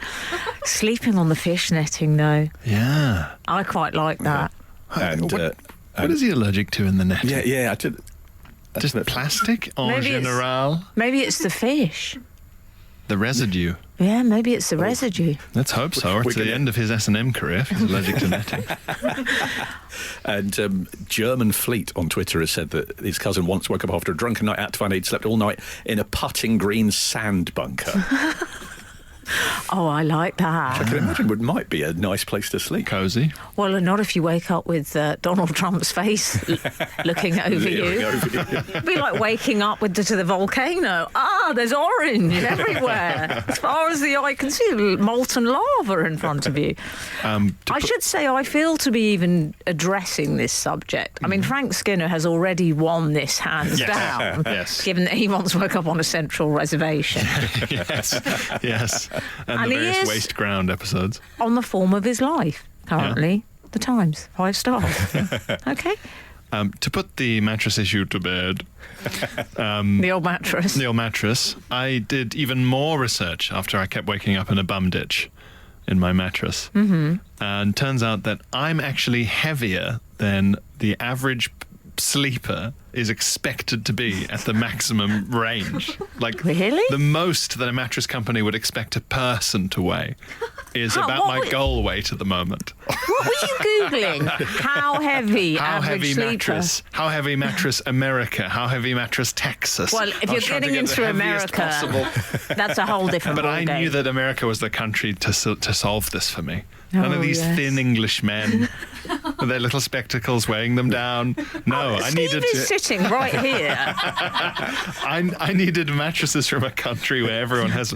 Sleeping on the fish netting, though. Yeah. I quite like that. And What is he allergic to in the netting? yeah, I did. Just plastic en Maybe it's- general? Maybe it's the fish. The residue. Yeah, maybe it's the residue. Let's hope so. Or We're to the gonna- end of his S&M career if he's allergic to netting. And German Fleet on Twitter has said that his cousin once woke up after a drunken night out to find he'd slept all night in a putting green sand bunker. Oh, I like I that. can imagine might be a nice place to sleep. Cozy. Well, not if you wake up with Donald Trump's face looking over Leering you. over you. It'd be like waking up to the volcano. There's orange everywhere. As far as the eye can see, molten lava in front of you. I should say I feel to be even addressing this subject. I mean, Frank Skinner has already won this hands down, Yes. given that he once woke up on a central reservation Yes. Yes. And And the he various is- waste ground episodes. on the form of his life. Currently, the Times, 5 stars. Okay. To put the mattress issue to bed, The old mattress. the old mattress, I did even more research after I kept waking up in a bum ditch in my mattress. Mm-hmm. And turns out that I'm actually heavier than the average sleeper is expected to be at the maximum range. Like, Really? the most that a mattress company would expect a person to weigh is How- about what my would- goal weight at the moment. What were you Googling? How heavy How average heavy sleeper? mattress? How heavy mattress America? How heavy mattress Texas? Well, if I you're was trying to getting get the into heaviest America, possible. that's a whole different But I ballgame. knew that America was the country to solve this for me. None Oh, of these yes. thin English men with their little spectacles weighing them down. No, I Steve needed is sitting right here. I needed mattresses from a country where everyone has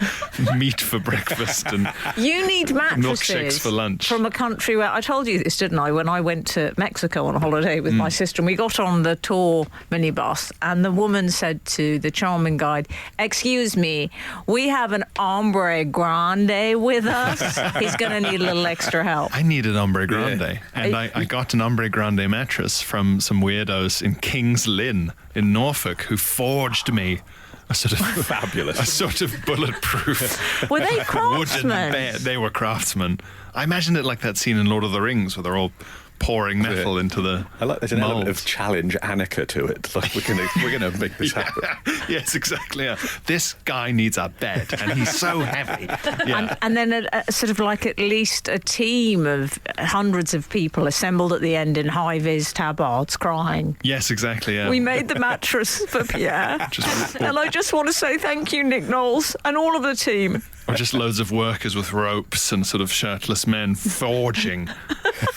meat for breakfast and You need milkshakes mattresses for lunch. from a country where I told you this, didn't I? When I went to Mexico on holiday with my sister, and we got on the tour minibus, and the woman said to the charming guide, "Excuse me, we have an hombre grande with us. He's going to need a little extra help." I needed Ombre Grande. Yeah. And I got an Ombre Grande mattress from some weirdos in King's Lynn in Norfolk who forged me a sort of Fabulous. a sort of bulletproof Were they wooden craftsmen? bed. They were craftsmen. I imagined it like that scene in Lord of the Rings where they're all pouring metal into the I like there's an element molds. of challenge Annika to it. Like we're gonna make this happen. Yes, exactly. Yeah. This guy needs a bed, and he's so heavy. Yeah. And then a sort of like at least a team of hundreds of people assembled at the end in high-vis tabards crying. Yes, exactly. Yeah. We made the mattress for Pierre. Just- And I just want to say thank you, Nick Knowles, and all of the team. Or just loads of workers with ropes and sort of shirtless men forging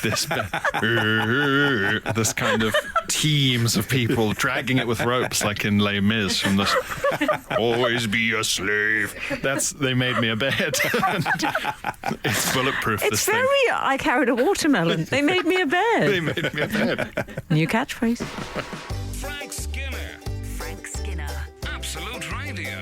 this this kind of teams of people dragging it with ropes like in Les Mis from this always be a slave. They made me a bed. And it's bulletproof, It's this very, thing. I carried a watermelon. They made me a They bed. made me a bed. New catchphrase. Frank Skinner, Frank Skinner. Absolute Radio.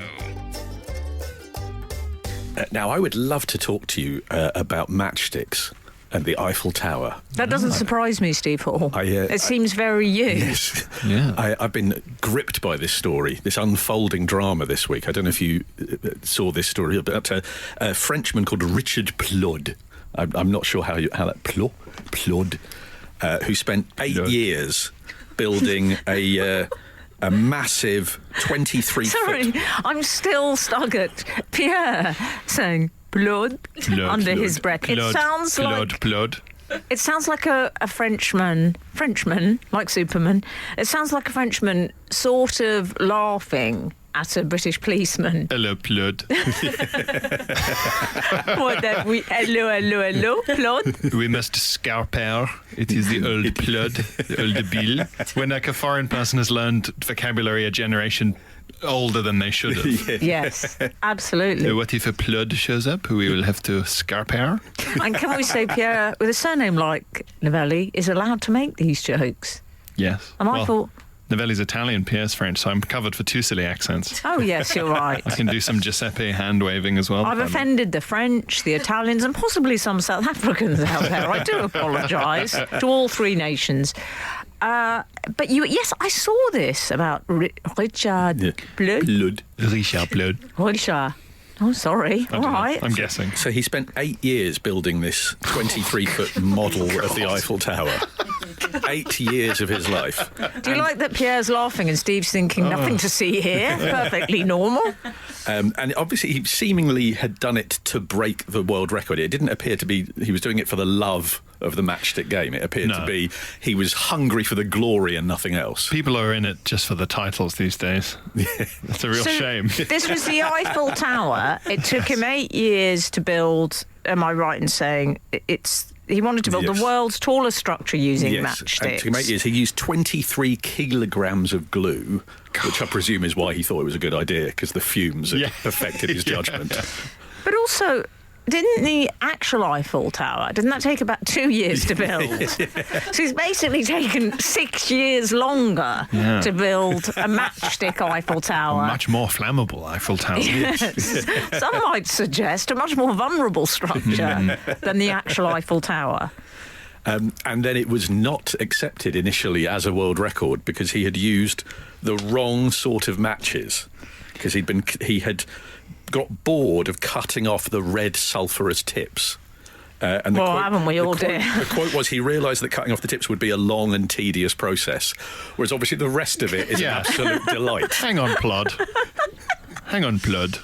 Now, I would love to talk to you about matchsticks and the Eiffel Tower. That doesn't surprise me, Steve Hall. It seems very you. Yes. Yeah. I've been gripped by this story, this unfolding drama this week. I don't know if you saw this story about a Frenchman called Richard Plod. I'm not sure how that Plod, who spent 8 Plod. years building a massive 23 Sorry, foot. I'm still stuck at Pierre saying blood under his breath. It sounds like blood. it sounds like a Frenchman like Superman. It sounds like a Frenchman sort of laughing at a British policeman. Hello, blood. What that we hello, plod. We must scarper. It is the old blood, the old bill. When like a foreign person has learned vocabulary a generation older than they should have. Yes, absolutely. What if a blood shows up? We will have to scarper. And can we say Pierre, with a surname like Novelli, is allowed to make these jokes? Yes. And I thought, Novelli's Italian, Pierre's French, so I'm covered for two silly accents. oh yes, you're right. I can do some Giuseppe hand waving as well. I've offended the French, the Italians, and possibly some South Africans out there. I do apologise to all three nations. But yes, I saw this about Richard Bleu. Richard Blood. Richard. Oh, sorry. I All don't know. right. I'm guessing. So he spent 8 years building this 23 foot model of the Eiffel Tower. 8 years of his life. Do you like that Pierre's laughing and Steve's thinking nothing to see here? Perfectly normal. And obviously, he seemingly had done it to break the world record. It didn't appear to be he was doing it for the love of the matchstick game. It appeared to be he was hungry for the glory and nothing else. People are in it just for the titles these days. It's a real So shame. This was the Eiffel Tower. It took him 8 years to build. Am I right in saying he wanted to build Yes. the world's tallest structure using Yes, and matchsticks? it took him 8 years. He used 23 kilograms of glue, which I presume is why he thought it was a good idea, because the fumes had affected his judgment. But also, didn't the actual Eiffel Tower, didn't that take about 2 years to build? So he's basically taken 6 years longer to build a matchstick Eiffel A Tower. much more flammable Eiffel Tower. Some might suggest a much more vulnerable structure than the actual Eiffel Tower. And then it was not accepted initially as a world record because he had used the wrong sort of matches. Because he had got bored of cutting off the red sulphurous tips. And haven't we all, dear? The quote was he realised that cutting off the tips would be a long and tedious process, whereas obviously the rest of it is an absolute delight. Hang on, Plod. Hang on, Plod.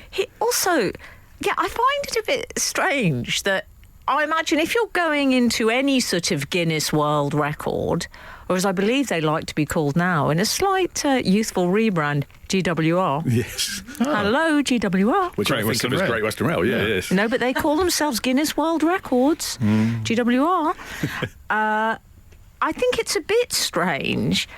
He also, I find it a bit strange that I imagine if you're going into any sort of Guinness World Record, or as I believe they like to be called now, in a slight youthful rebrand, GWR. Yes. Hello, GWR. Which I think of as Great Western Rail, yes. No, but they call themselves Guinness World Records, GWR. I think it's a bit strange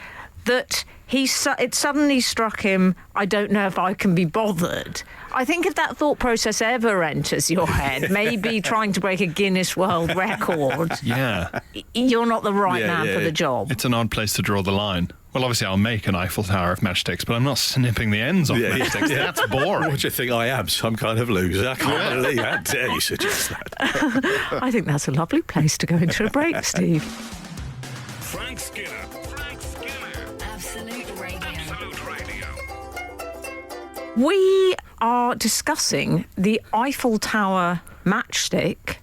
that it suddenly struck him, I don't know if I can be bothered. I think if that thought process ever enters your head, maybe trying to break a Guinness World Record, you're not the right man for the job. It's an odd place to draw the line. Well, obviously, I'll make an Eiffel Tower of matchsticks, but I'm not snipping the ends off matchsticks. That's boring. What do you think I am? Some kind of loser? I can't believe how dare you suggest that. I think that's a lovely place to go into a break, Steve. Frank Skinner. Absolute Radio. Absolute Radio. We are discussing the Eiffel Tower matchstick.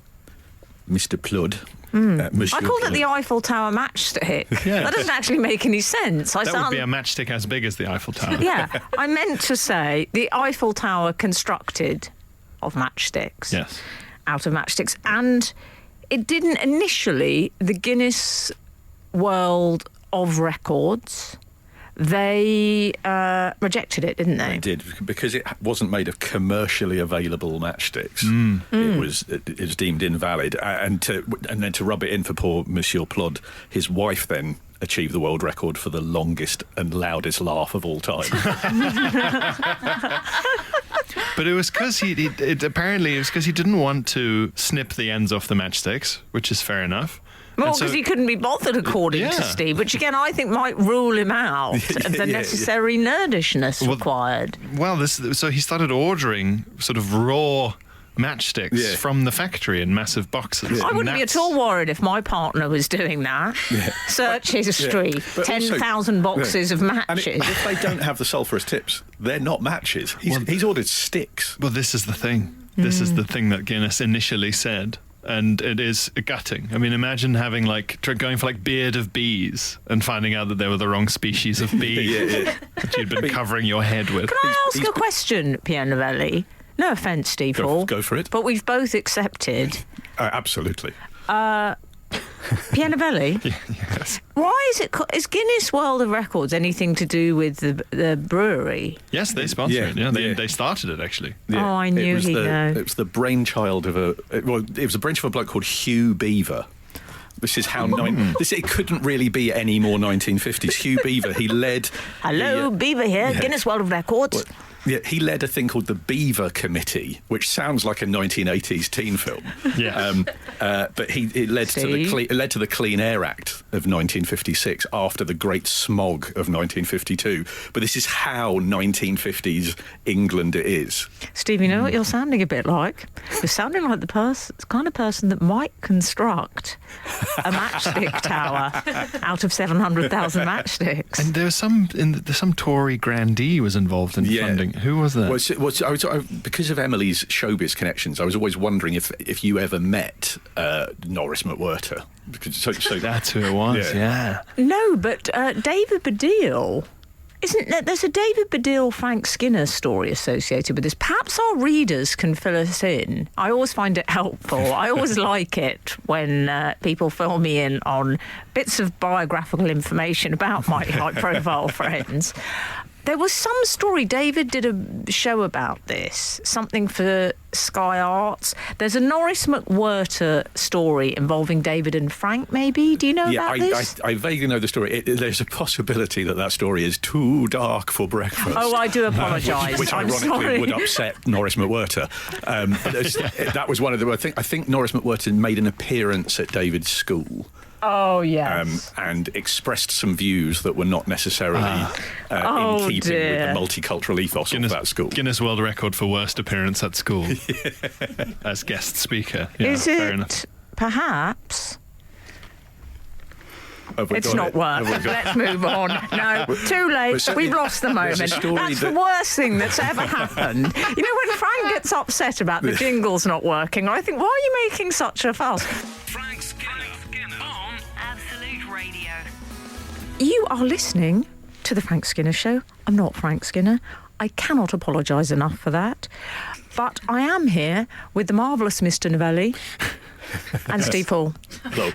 Mr. Plod. I called it the Eiffel Tower matchstick. That doesn't actually make any sense. That would be a matchstick as big as the Eiffel Tower. Yeah, I meant to say the Eiffel Tower constructed of matchsticks. Yes. Out of matchsticks. And it didn't initially, the Guinness World of Records, they rejected it, didn't they? They did, because it wasn't made of commercially available matchsticks. It was deemed invalid. And then to rub it in for poor Monsieur Plod, his wife then achieved the world record for the longest and loudest laugh of all time. But it was because he didn't want to snip the ends off the matchsticks, which is fair enough. Well, because he couldn't be bothered, according to Steve, which again I think might rule him out of the necessary nerdishness required. Well, so he started ordering sort of raw matchsticks from the factory in massive boxes. I wouldn't be at all worried if my partner was doing that. Search history, 10,000 boxes of matches. And if they don't have the sulphurous tips, they're not matches. He's ordered sticks. Well, this is the thing. This is the thing that Guinness initially said. And it is gutting. I mean, imagine having going for beard of bees and finding out that they were the wrong species of bee that you'd been covering your head with. Can I ask a question, Pierre Novelli? No offence, Steve Hall. Go for it. But we've both accepted. Absolutely. Pierre Novelli? Yes. Why is Guinness World of Records anything to do with the brewery? Yes, they sponsor it. Yeah, they started it actually. Yeah. Oh, I knew he'd know. It was the brainchild of it was the brainchild of a bloke called Hugh Beaver. This is how it couldn't really be any more 1950s. Hugh Beaver, he led. Hello, Beaver here, Guinness World of Records. Yeah, he led a thing called the Beaver Committee, which sounds like a 1980s teen film. Yeah. But it led to the Clean Air Act of 1956 after the Great Smog of 1952. But this is how 1950s England it is. Steve, you know what you're sounding a bit like? You're sounding like the kind of person that might construct a matchstick tower out of 700,000 matchsticks. And there was some Tory grandee was involved in funding. Who was that? Because of Emily's showbiz connections, I was always wondering if you ever met Norris McWhirter. So that's who it was. Yeah. No, but David Baddiel. There's a David Baddiel Frank Skinner story associated with this. Perhaps our readers can fill us in. I always find it helpful. I always like it when people fill me in on bits of biographical information about my high-profile friends. There was some story, David did a show about this, something for Sky Arts. There's a Norris McWhirter story involving David and Frank, maybe? Do you know about this? I vaguely know the story. There's a possibility that story is too dark for breakfast. Oh, I do apologise. Which ironically would upset Norris McWhirter. But that was one of the... I think Norris McWhirter made an appearance at David's school. Oh, yes. And expressed some views that were not necessarily in keeping with the multicultural ethos of that school. Guinness World Record for worst appearance at school as guest speaker. Yeah, is it perhaps It's not work. Let's move on. No, too late. We've lost the moment. That's the worst thing that's ever happened. You know, when Frank gets upset about the jingles not working, I think, why are you making such a fuss? Frank Skinner on Absolute Radio. You are listening to The Frank Skinner Show. I'm not Frank Skinner. I cannot apologise enough for that. But I am here with the marvellous Mr. Novelli and Steve Hall. Hello.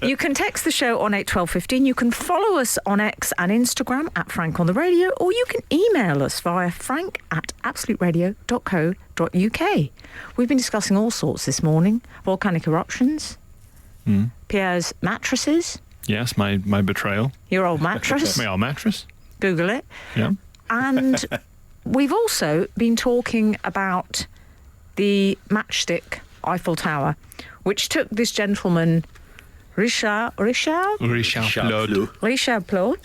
You can text the show on 81215. You can follow us on X and Instagram at Frank on the Radio, or you can email us via frank@absoluteradio.co.uk. We've been discussing all sorts this morning. Volcanic eruptions, Pierre's mattresses, Yes, my betrayal. your old mattress, My old mattress. Google it. Yeah. And we've also been talking about the matchstick Eiffel Tower, which took this gentleman, Richard Plot.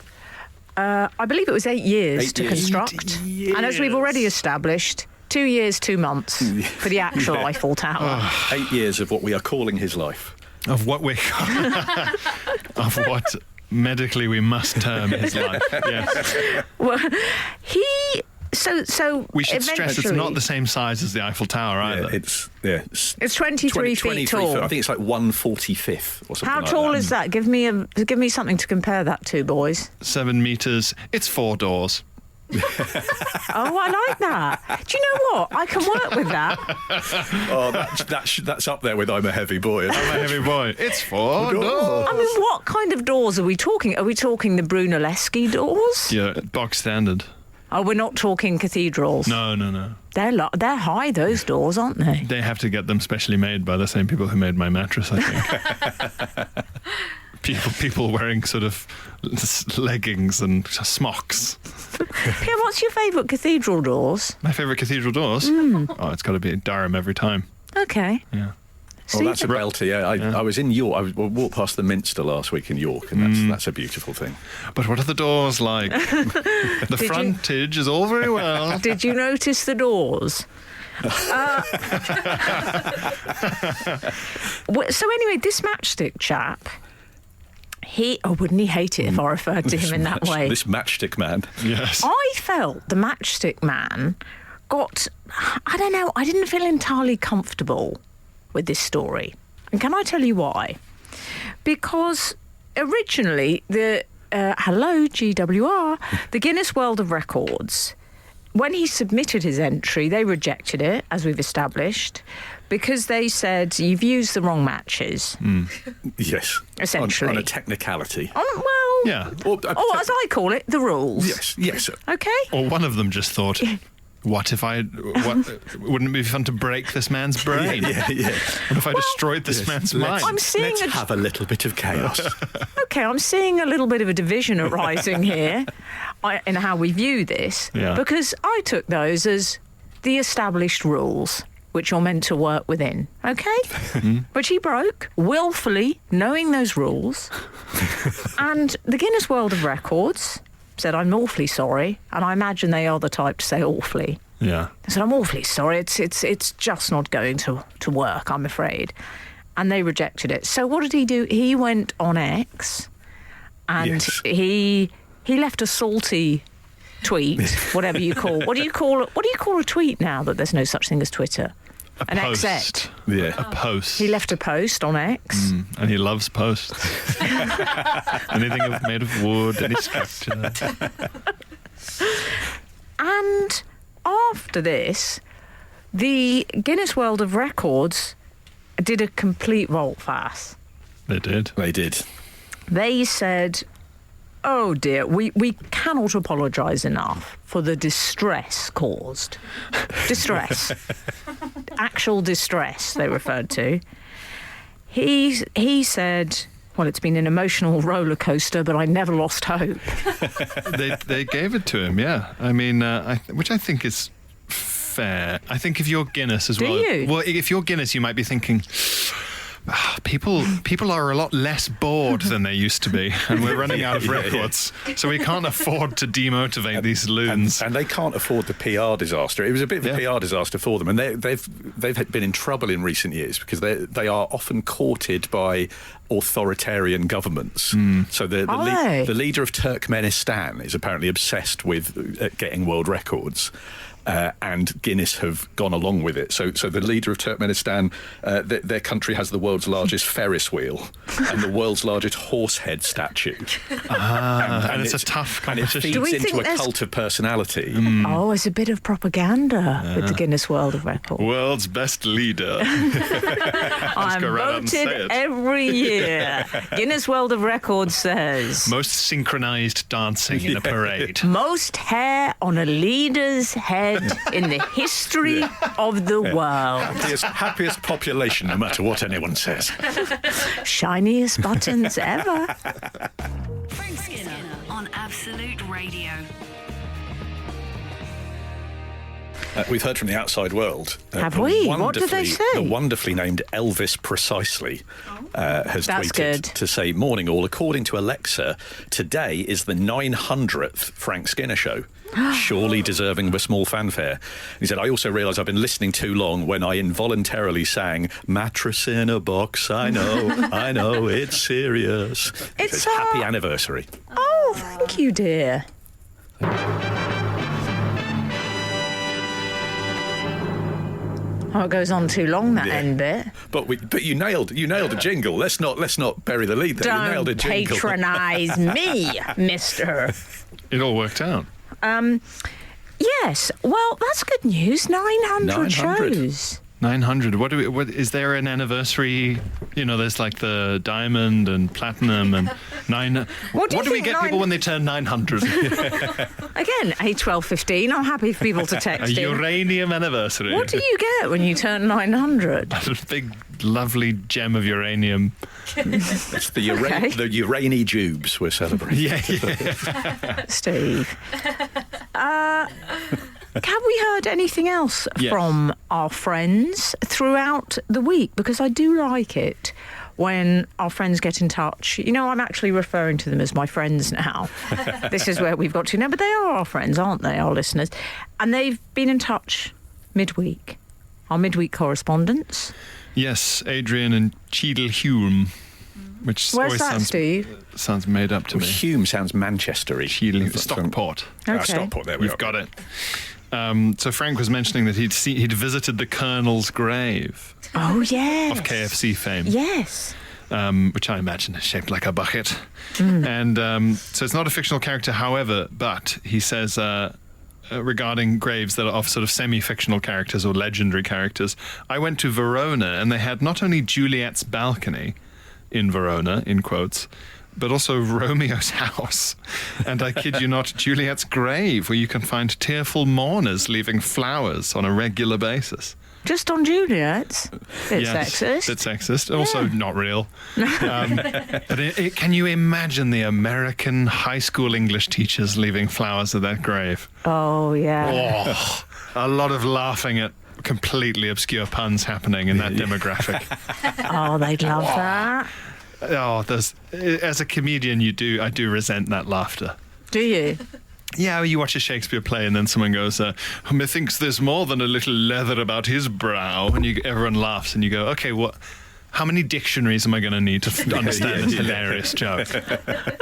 I believe it was 8 years to construct. And as we've already established, 2 years, 2 months for the actual Eiffel Tower. 8 years of what we are calling his life. Of what we of what medically we must term his life. Yes. Well, So We should stress it's not the same size as the Eiffel Tower either. It's 23 feet tall. I think it's like 145th or something. How like tall that. is that? Give me something to compare that to, boys. 7 meters. It's 4 doors. Oh, I like that. Do you know what? I can work with that. Oh, that's up there with I'm a heavy boy. Isn't I'm a it? heavy boy. It's 4 doors. I mean, what kind of doors are we talking? Are we talking the Brunelleschi doors? Yeah, box standard. Oh, we're not talking cathedrals. No. They're high, those doors, aren't they? They have to get them specially made by the same people who made my mattress, I think. people wearing sort of leggings and smocks. Pierre, what's your favourite cathedral doors? My favourite cathedral doors? Oh, it's got to be Durham every time. Okay. Yeah. Oh, that's a belter, yeah. I was in York. I walked past the Minster last week in York, and that's a beautiful thing. But what are the doors like? The frontage is all very well. Did you notice the doors? So anyway, this matchstick chap, wouldn't he hate it if I referred to him in that way? This matchstick man. Yes. I felt the matchstick man I don't know, I didn't feel entirely comfortable with this story. And can I tell you why? Because originally, hello, GWR, the Guinness World of Records, when he submitted his entry, they rejected it, as we've established, because they said, you've used the wrong matches. Yes. Essentially. On a technicality. Yeah. Or as I call it, the rules. Yes. Okay? Or one of them just thought, wouldn't it be fun to break this man's brain? Yeah. What if I destroyed this man's mind? Let's have a little bit of chaos. Okay, I'm seeing a little bit of a division arising here in how we view this, because I took those as the established rules, which you're meant to work within, okay? Which he broke, willfully, knowing those rules. And the Guinness World of Records said, I'm awfully sorry, and I imagine they are the type to say awfully. Yeah. I said, I'm awfully sorry, it's just not going to work, I'm afraid. And they rejected it. So what did he do? He went on X, and he left a salty tweet, whatever you call. What do you call a tweet now that there's no such thing as Twitter? An exec. Yeah. A post. He left a post on X. And he loves posts. Anything made of wood, any structure. And after this, the Guinness World of Records did a complete volte-face. They did. They said, oh dear, we cannot apologise enough for the distress caused. Distress. Actual distress, they referred to. He said, well, it's been an emotional roller coaster, but I never lost hope. They gave it to him, yeah. I mean, which I think is fair. I think if you're Guinness as well. Do you? Well, if you're Guinness, you might be thinking, people are a lot less bored than they used to be, and we're running out of records, so we can't afford to demotivate these loons. And they can't afford the PR disaster. It was a bit of a PR disaster for them, and they've been in trouble in recent years because they are often courted by authoritarian governments. So the leader of Turkmenistan is apparently obsessed with getting world records. And Guinness have gone along with it. So the leader of Turkmenistan, their country has the world's largest Ferris wheel and the world's largest horse head statue. And it's a tough competition. And it feeds into a cult of personality. Oh, it's a bit of propaganda with the Guinness World of Records. World's best leader. I'm voted every year. Guinness World of Records says... Most synchronized dancing in a parade. Most hair on a leader's head in the history of the world. Happiest population, no matter what anyone says. Shiniest buttons ever. Frank Skinner on Absolute Radio. We've heard from the outside world. Have we? What did they say? The wonderfully named Elvis Precisely has That's tweeted good. to say, "Morning all. According to Alexa, today is the 900th Frank Skinner show. Surely deserving of a small fanfare." He said, "I also realise I've been listening too long when I involuntarily sang Mattress in a Box. I know, it's serious." It's happy anniversary. Oh, thank you, dear. Oh, it goes on too long, that end bit. But you nailed a jingle. Let's not bury the lead there. You nailed a Don't jingle. patronise me, mister. It all worked out. Yes, well, that's good news. 900 shows. 900. What is there an anniversary? You know, there's like the diamond and platinum and nine. What do we get people when they turn 900? Again, 81215. I'm happy for people to text A in. uranium anniversary. What do you get when you turn 900? A big, lovely gem of uranium. It's the urani jubes we're celebrating. Yeah. Steve. Have we heard anything else from our friends throughout the week? Because I do like it when our friends get in touch. You know, I'm actually referring to them as my friends now. This is where we've got to now. But they are our friends, aren't they, our listeners? And they've been in touch midweek. Our midweek correspondents. Yes, Adrian and Cheadle Hume. Which Where's always that, Steve? Sounds made up to me. Hume sounds Manchester-y. Cheadle, Stockport. Okay. Stockport, there we You've got it. So Frank was mentioning that he'd visited the Colonel's grave. Oh, yes. Of KFC fame. Yes. Which I imagine is shaped like a bucket. And so it's not a fictional character, however, but he says regarding graves that are of sort of semi-fictional characters or legendary characters, I went to Verona and they had not only Juliet's balcony in Verona, in quotes, but also Romeo's house. And I kid you not, Juliet's grave, where you can find tearful mourners leaving flowers on a regular basis. Just on Juliet's? Bit Yes, sexist. bit sexist. Also not real. But can you imagine the American high school English teachers leaving flowers at that grave? Oh, yeah. Oh, a lot of laughing at completely obscure puns happening in that demographic. Oh, they'd love that. Oh, as a comedian, I do resent that laughter. Do you? Yeah, you watch a Shakespeare play and then someone goes, methinks there's more than a little leather about his brow. And everyone laughs and you go, okay, how many dictionaries am I going to need to understand this hilarious joke?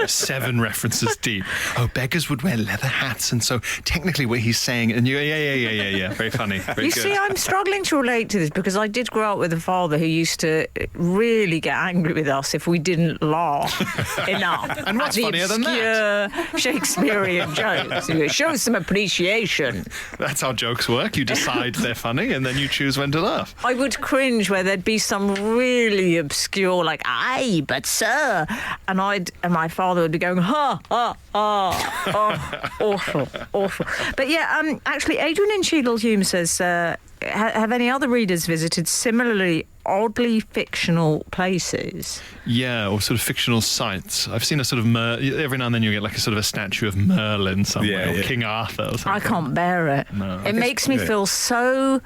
7 references deep. Oh, beggars would wear leather hats. And so technically what he's saying, and you go, yeah. Very funny. Very You good. see, I'm struggling to relate to this because I did grow up with a father who used to really get angry with us if we didn't laugh enough. And what's at the funnier than obscure Shakespearean jokes. You go, show some appreciation. That's how jokes work. You decide they're funny and then you choose when to laugh. I would cringe where there'd be some really obscure, like, aye, but sir, and my father would be going, ha, ha, ha. Oh, awful. But yeah, actually, Adrian in Cheadle Hume says, have any other readers visited similarly oddly fictional places? Yeah, or sort of fictional sites. I've seen a sort of every now and then you get like a sort of a statue of Merlin somewhere, or King Arthur or something. I can't bear it. No. It makes me feel so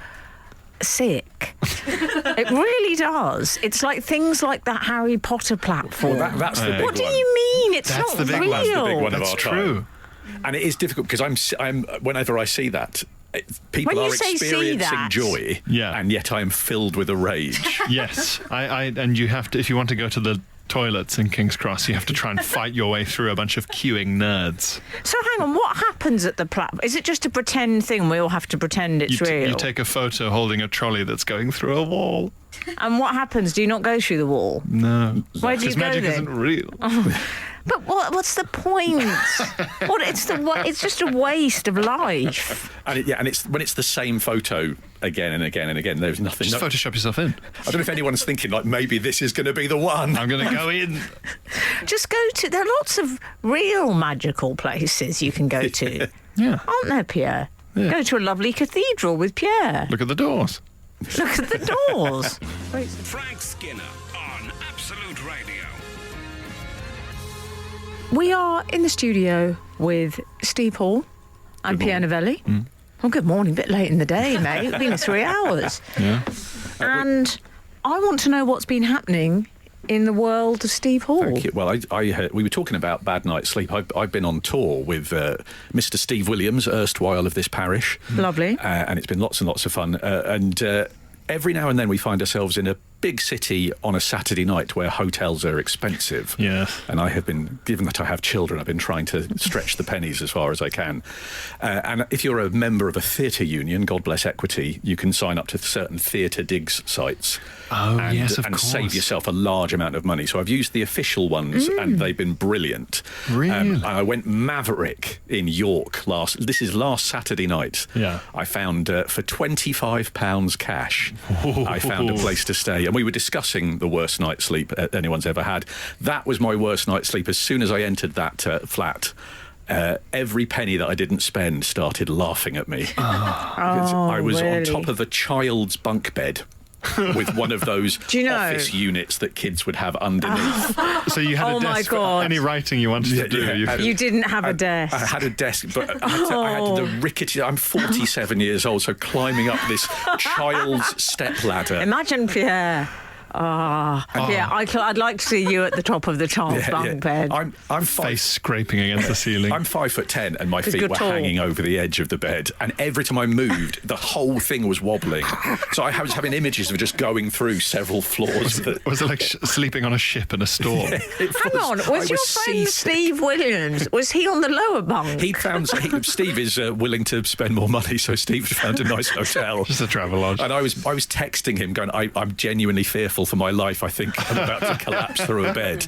sick It really does. It's like things like that Harry Potter platform. Well, that's the big What do one. you mean? It's That's not the big real. one. That's the big one of That's our true. time. And it is difficult because I'm whenever I see that, people When you are say see experiencing that- joy, Yeah. and yet I am filled with a rage. Yes, and you have to, if you want to go to the toilets in King's Cross, you have to try and fight your way through a bunch of queuing nerds. So hang on, what happens at the platform? Is it just a pretend thing? We all have to pretend it's real. You take a photo holding a trolley that's going through a wall. And what happens? Do you not go through the wall? No, Where do you because go magic then? isn't real. But what's the point? It's just a waste of life. And it's when it's the same photo again and again and again. There's nothing. Just Photoshop yourself in. I don't know if anyone's thinking like maybe this is going to be the one. I'm going to go in. Just go to. There are lots of real magical places you can go to, Yeah. aren't there, Pierre? Yeah. Go to a lovely cathedral with Pierre. Look at the doors. Look at the doors. Frank Skinner on Absolute Radio. We are in the studio with Steve Hall and Pierre Novelli. Oh, good morning. Bit late in the day, mate. It's been 3 hours. Yeah. And I want to know what's been happening in the world of Steve Hall. Thank you. Well, we were talking about bad night's sleep. I've been on tour with Mr. Steve Williams, erstwhile of this parish. Lovely. And it's been lots and lots of fun. Every now and then we find ourselves in a big city on a Saturday night where hotels are expensive. Yes. And I have been, given that I have children, I've been trying to stretch the pennies as far as I can. And if you're a member of a theatre union, God bless Equity, you can sign up to certain theatre digs sites. Oh, yes, of and course. save yourself a large amount of money. So I've used the official ones, and they've been brilliant. Really? And I went Maverick in York last Saturday night. Yeah. I found for £25 cash, I found a place to stay. And we were discussing the worst night's sleep anyone's ever had. That was my worst night's sleep. As soon as I entered that flat, every penny that I didn't spend started laughing at me. Because I was on really? top of a child's bunk bed with one of those Do you know- office units that kids would have underneath. So you had Oh a my desk for God. any writing you wanted to do. yeah. You didn't have a desk. I had a desk, but I had the rickety. I'm 47 years old, so climbing up this child's step ladder. Imagine Pierre. Yeah, I'd like to see you at the top of the child's bunk bed. I'm five. Face scraping against the ceiling. I'm 5'10", and my Because feet you're were tall. hanging over the edge of the bed. And every time I moved, the whole thing was wobbling. So I was having images of just going through several floors. Was it like sleeping on a ship in a storm? Hang on, I was your friend seasick. Steve Williams, was he on the lower bunk? Steve is willing to spend more money, so Steve found a nice hotel. Just a travel lodge. And I was texting him, going, I'm genuinely fearful for my life. I think I'm about to collapse through a bed.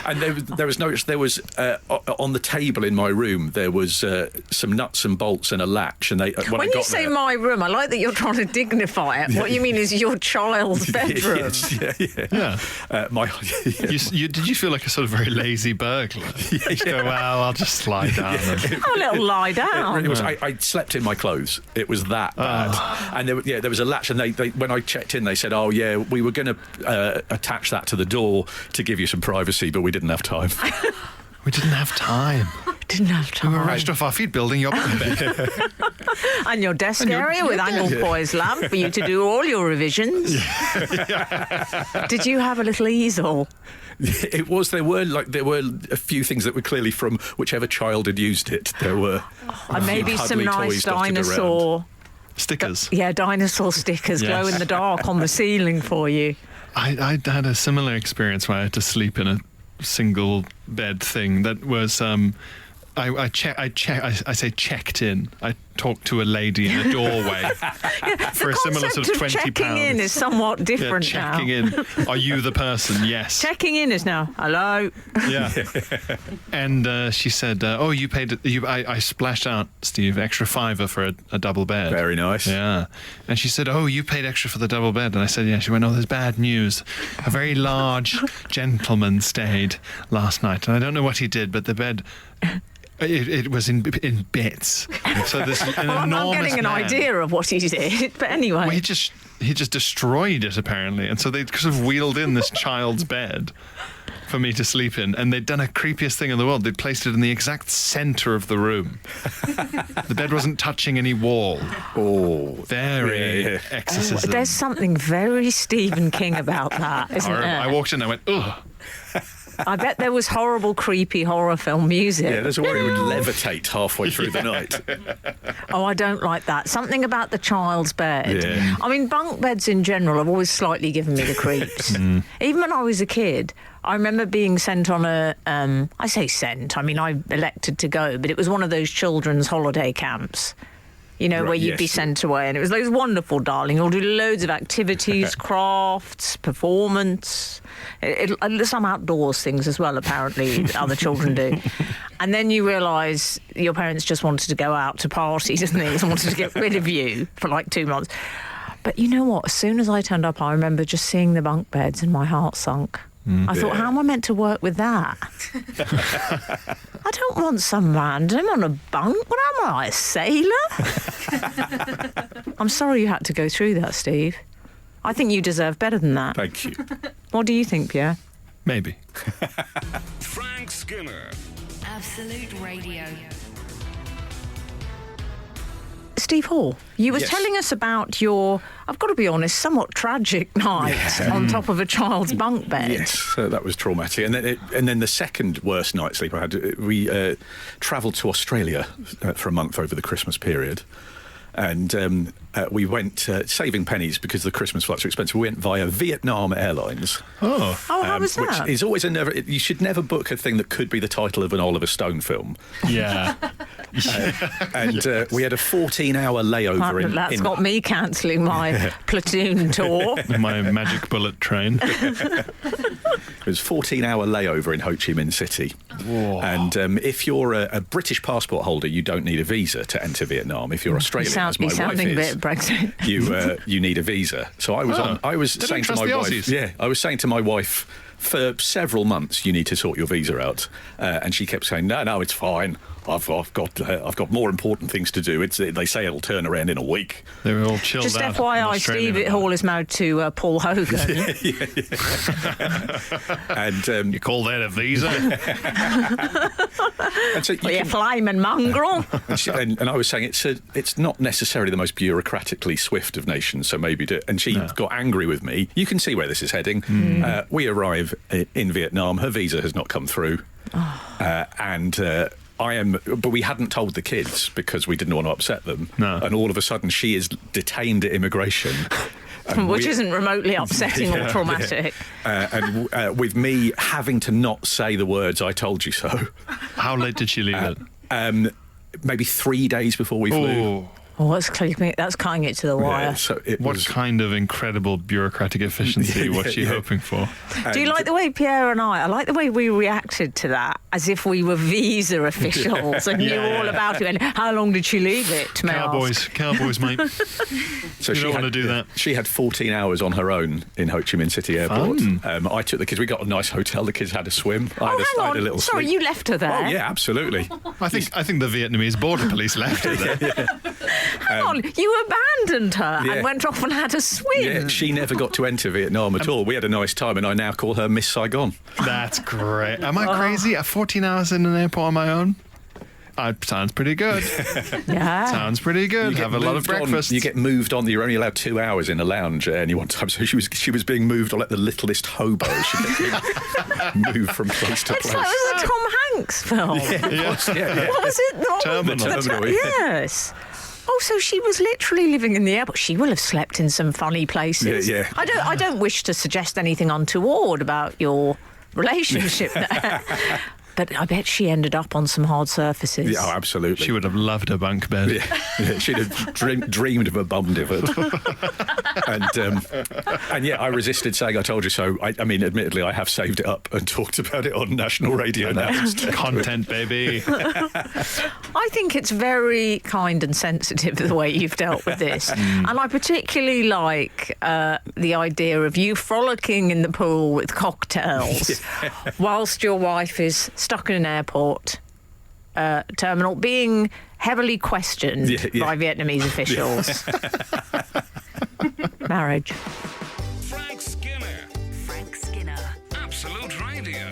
And there was on the table in my room there was some nuts and bolts and a latch. And When you say my room, I like that you're trying to dignify it. What you mean is your child's bedroom. Yeah. Did you feel like a sort of very lazy burglar? You go, well, I'll just lie down. Oh, a little lie down. It was. I slept in my clothes. It was that bad. And there was a latch. And they when I checked in, they said, "Oh yeah, we were going to attach that to the door to give you some privacy, but we didn't have time." We didn't have time. Didn't have We were time. rushed off our feet building your bed. And your desk area with angled poise lamp for you to do all your revisions. Did you have a little easel? It was. There were a few things that were clearly from whichever child had used it. There were And maybe some cuddly nice toys dotted dinosaur. Stickers. Yeah, dinosaur stickers Yes. glow in the dark on the ceiling for you. I had a similar experience where I had to sleep in a single bed thing that was I checked in. I talked to a lady in a doorway for a similar sort of Concept £20. checking in is somewhat different checking now. in. Are you the person? Yes. Checking in is now, hello. Yeah. And she said, "Oh, you paid. I splashed out, Steve, extra £5 for a double bed." very nice. Yeah. And she said, "Oh, you paid extra for the double bed." And I said, "Yeah." She went, "Oh, there's bad news. A very large gentleman stayed last night, and I don't know what he did, but the bed." It was in bits. So there's an Well, I'm enormous getting an man. idea of what he did, but anyway. Well, he just destroyed it apparently, and so they sort of wheeled in this child's bed. for me to sleep in, and they'd done a creepiest thing in the world. They'd placed it in the exact centre of the room. The bed wasn't touching any wall. Oh, Very exorcism. There's something very Stephen King about that, isn't there? I walked in and I went, ugh. I bet there was horrible, creepy horror film music. yeah, there's a way it would levitate halfway through the night. Oh, I don't like that. Something about the child's bed. Yeah. I mean, bunk beds in general have always slightly given me the creeps. Even when I was a kid, I remember being sent on I say sent, I mean, I elected to go, but it was one of those children's holiday camps. You know, Right, where you'd be yes. sent away, and it was those wonderful, darling. You'll do loads of activities, crafts, performance. Some outdoors things as well, apparently, that other children do. And then you realise your parents just wanted to go out to parties and things and wanted to get rid of you for like 2 months. But you know what? As soon as I turned up, I remember just seeing the bunk beds and my heart sunk. I thought, how am I meant to work with that? I don't want some random on a bunk. What am I, a sailor? I'm sorry you had to go through that, Steve. I think you deserve better than that. Thank you. What do you think, Pierre? Maybe. Frank Skinner. Absolute Radio. Steve Hall, you were Yes. telling us about your, I've got to be honest, somewhat tragic night on top of a child's bunk bed. Yes, that was traumatic. And then the second worst night's sleep I had, we travelled to Australia for a month over the Christmas period. And we went saving pennies because the Christmas flights were expensive. We went via Vietnam Airlines. Oh, how was that? Which is always you should never book a thing that could be the title of an Oliver Stone film. Yeah. And we had a 14-hour layover That's got me cancelling my platoon tour. My magic bullet train. It was a 14-hour layover in Ho Chi Minh City. Whoa. And if you're a British passport holder, you don't need a visa to enter Vietnam. If you're Australian, as my wife sounding a is, bit Brexit. you need a visa. So I was They saying don't to my trust the wife, Aussies. I was saying to my wife, for several months, you need to sort your visa out, and she kept saying, no, it's fine. I've got more important things to do. They say it'll turn around in a week. They were all chilled Just out. FYI, Steve Hall is married to Paul Hogan. And You call that a visa? and so you Well, you can- flaming mongrel. and I was saying it's not necessarily the most bureaucratically swift of nations, so maybe do. And she got angry with me. You can see where this is heading. We arrive in Vietnam. Her visa has not come through, but we hadn't told the kids because we didn't want to upset them. No. And all of a sudden, she is detained at immigration. Which isn't remotely upsetting or traumatic. With me having to not say the words "I told you so." How late did she leave it? Maybe 3 days before we flew. Oh, Oh, that's cutting it to the wire. Yeah, so it what was. kind of incredible bureaucratic efficiency was she hoping for? Do you like the way Pierre and I like the way we reacted to that as if we were visa officials and knew all about it? And how long did she leave it? May I ask? Cowboys, mate. So You don't want to do that. She had 14 hours on her own in Ho Chi Minh City Airport. Fun. I took the kids. We got a nice hotel. The kids had a swim. I Oh, had hang a little on. Sorry, sleep. you left her there. Oh yeah, absolutely. I think the Vietnamese border police left her there. Hang on, you abandoned her Yeah. and went off and had a swim. Yeah, she never got to enter Vietnam at all. We had a nice time, and I now call her Miss Saigon. That's great. Am I crazy? 14 hours in an airport on my own? Sounds pretty good. Yeah. Sounds pretty good. You get Have a lot of moved on- breakfast. You get moved on. You're only allowed 2 hours in a lounge at any one time. So she was being moved on like the littlest hobo. She moved from place to It's place. like it was a Tom Hanks film. Yeah. What was it? Terminal. Terminal, yeah. Yes. Oh, so she was literally living in the airport. She will have slept in some funny places. Yeah. I don't wish to suggest anything untoward about your relationship there. But I bet she ended up on some hard surfaces. Yeah, oh, absolutely. She would have loved a bunk bed. Yeah, she'd have dreamed of a bum divot. and yeah, I resisted saying I told you so. I mean, admittedly, I have saved it up and talked about it on national radio now. Content, baby. I think it's very kind and sensitive the way you've dealt with this. And I particularly like the idea of you frolicking in the pool with cocktails whilst your wife is stuck in an airport terminal being heavily questioned by Vietnamese officials. Marriage. Frank Skinner. Frank Skinner. Absolute Radio.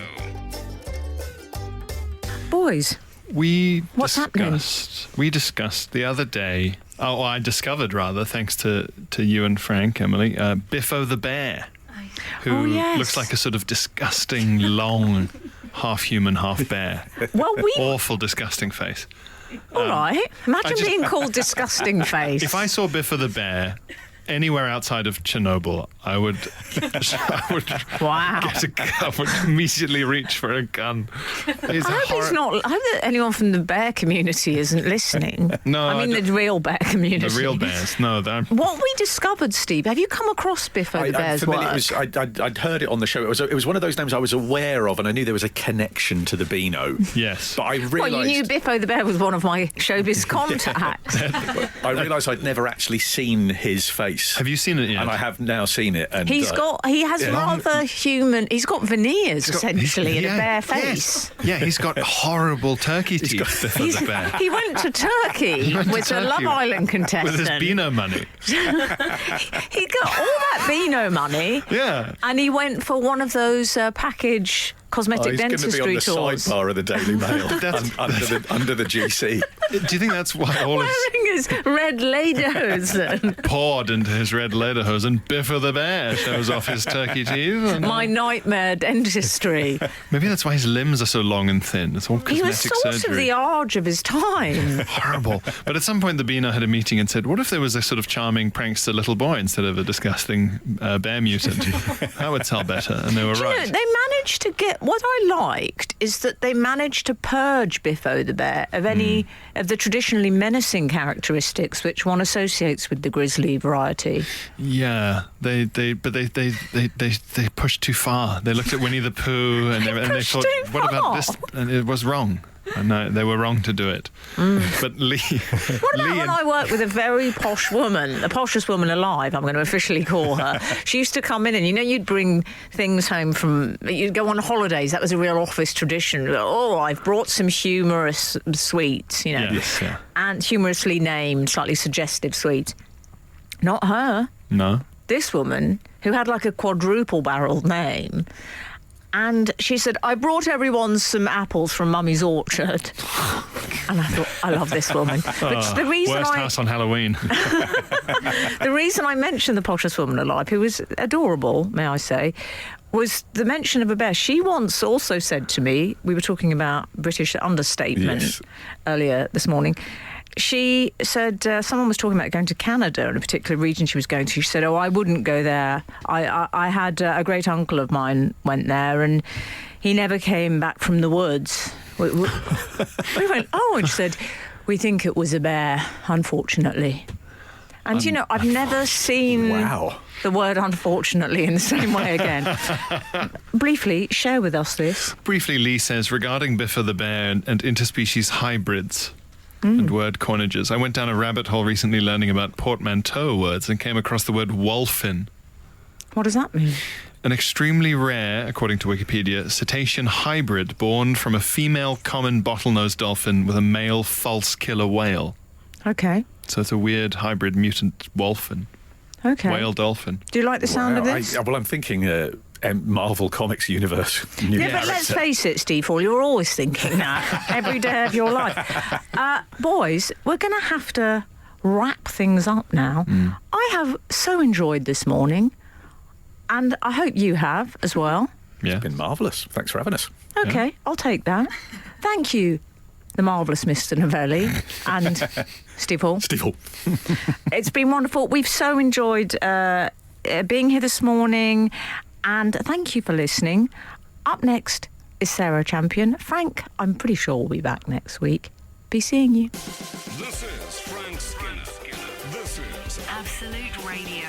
boys? What's happening? We discussed the other day. Oh, I discovered rather, thanks to you and Frank, Emily, Biffo the bear, who looks like a sort of disgusting, long, half human, half bear. Well, awful, disgusting face. All right. Imagine being called disgusting face. If I saw Biffo the bear anywhere outside of Chernobyl, I would Wow. I would immediately reach for a gun. I hope that anyone from the bear community isn't listening. No, I mean the real bear community. The real bears. No, what we discovered, Steve. Have you come across Biffo the bear's work? I'd heard it on the show. It was one of those names I was aware of, and I knew there was a connection to the Beano. Yes, but I realised. Well, you knew Biffo the bear was one of my showbiz contacts. I realised I'd never actually seen his face. Have you seen it yet? And I have now seen it. And he has rather human. He's got veneers essentially and a bare face. Yeah, he's got horrible turkey teeth. The bear. He went to Turkey with the Love Island contestant with his Beano money. He got all that Beano money. Yeah, and he went for one of those package cosmetic dentistry tours. He's going to be on the sidebar of the Daily Mail under the GC. Do you think that's why all wearing his red lederhosen? Poured into his red lederhosen, and Biffo the bear shows off his turkey teeth. My nightmare dentistry. Maybe that's why his limbs are so long and thin. It's all cosmetic surgery. He was sort of the arge of his time. Horrible. But at some point, the Beano had a meeting and said, "What if there was a sort of charming prankster little boy instead of a disgusting bear mutant? That would sell better." And they were right. They managed to get. What I liked is that they managed to purge Biffo the bear of any of the traditionally menacing characteristics which one associates with the grizzly variety. Yeah, they pushed too far. They looked at Winnie the Pooh and they thought, "What about this?" And it was wrong. And they were wrong to do it. But Lee... What about when I worked with a very posh woman, the poshest woman alive, I'm going to officially call her. She used to come in and, you'd bring things home you'd go on holidays. That was a real office tradition. Oh, I've brought some humorous sweets, Yes, yeah. And humorously named, slightly suggestive sweets. Not her. No. This woman, who had like a quadruple-barreled name... And she said, "I brought everyone some apples from Mummy's orchard." And I thought, I love this woman. But the reason worst house on Halloween. The reason I mentioned the poshest woman alive, who was adorable, may I say, was the mention of a bear. She once also said to me, we were talking about British understatement earlier this morning. She said someone was talking about going to Canada in a particular region she was going to. She said, "Oh, I wouldn't go there. I had a great uncle of mine went there and he never came back from the woods." We went, "Oh," and she said, "We think it was a bear, unfortunately." And, I've never seen the word unfortunately in the same way again. Briefly, share with us this. Briefly, Lee says, regarding Biffo the bear and interspecies hybrids, and word coinages. I went down a rabbit hole recently learning about portmanteau words and came across the word wolfin. What does that mean? An extremely rare, according to Wikipedia, cetacean hybrid born from a female common bottlenose dolphin with a male false killer whale. Okay. So it's a weird hybrid mutant wolfin. Okay. Whale dolphin. Do you like the sound of this? I'm thinking... Marvel Comics universe. Yeah, but let's face it, Steve Hall, you're always thinking that every day of your life. Boys, we're going to have to wrap things up now. I have so enjoyed this morning, and I hope you have as well. Yeah. It's been marvellous. Thanks for having us. Okay, I'll take that. Thank you, the marvellous Mr. Novelli and Steve Hall. Steve Hall. It's been wonderful. We've so enjoyed being here this morning. And thank you for listening. Up next is Sarah Champion. Frank, I'm pretty sure we'll be back next week. Be seeing you. This is Frank Skinner. This is Absolute Radio.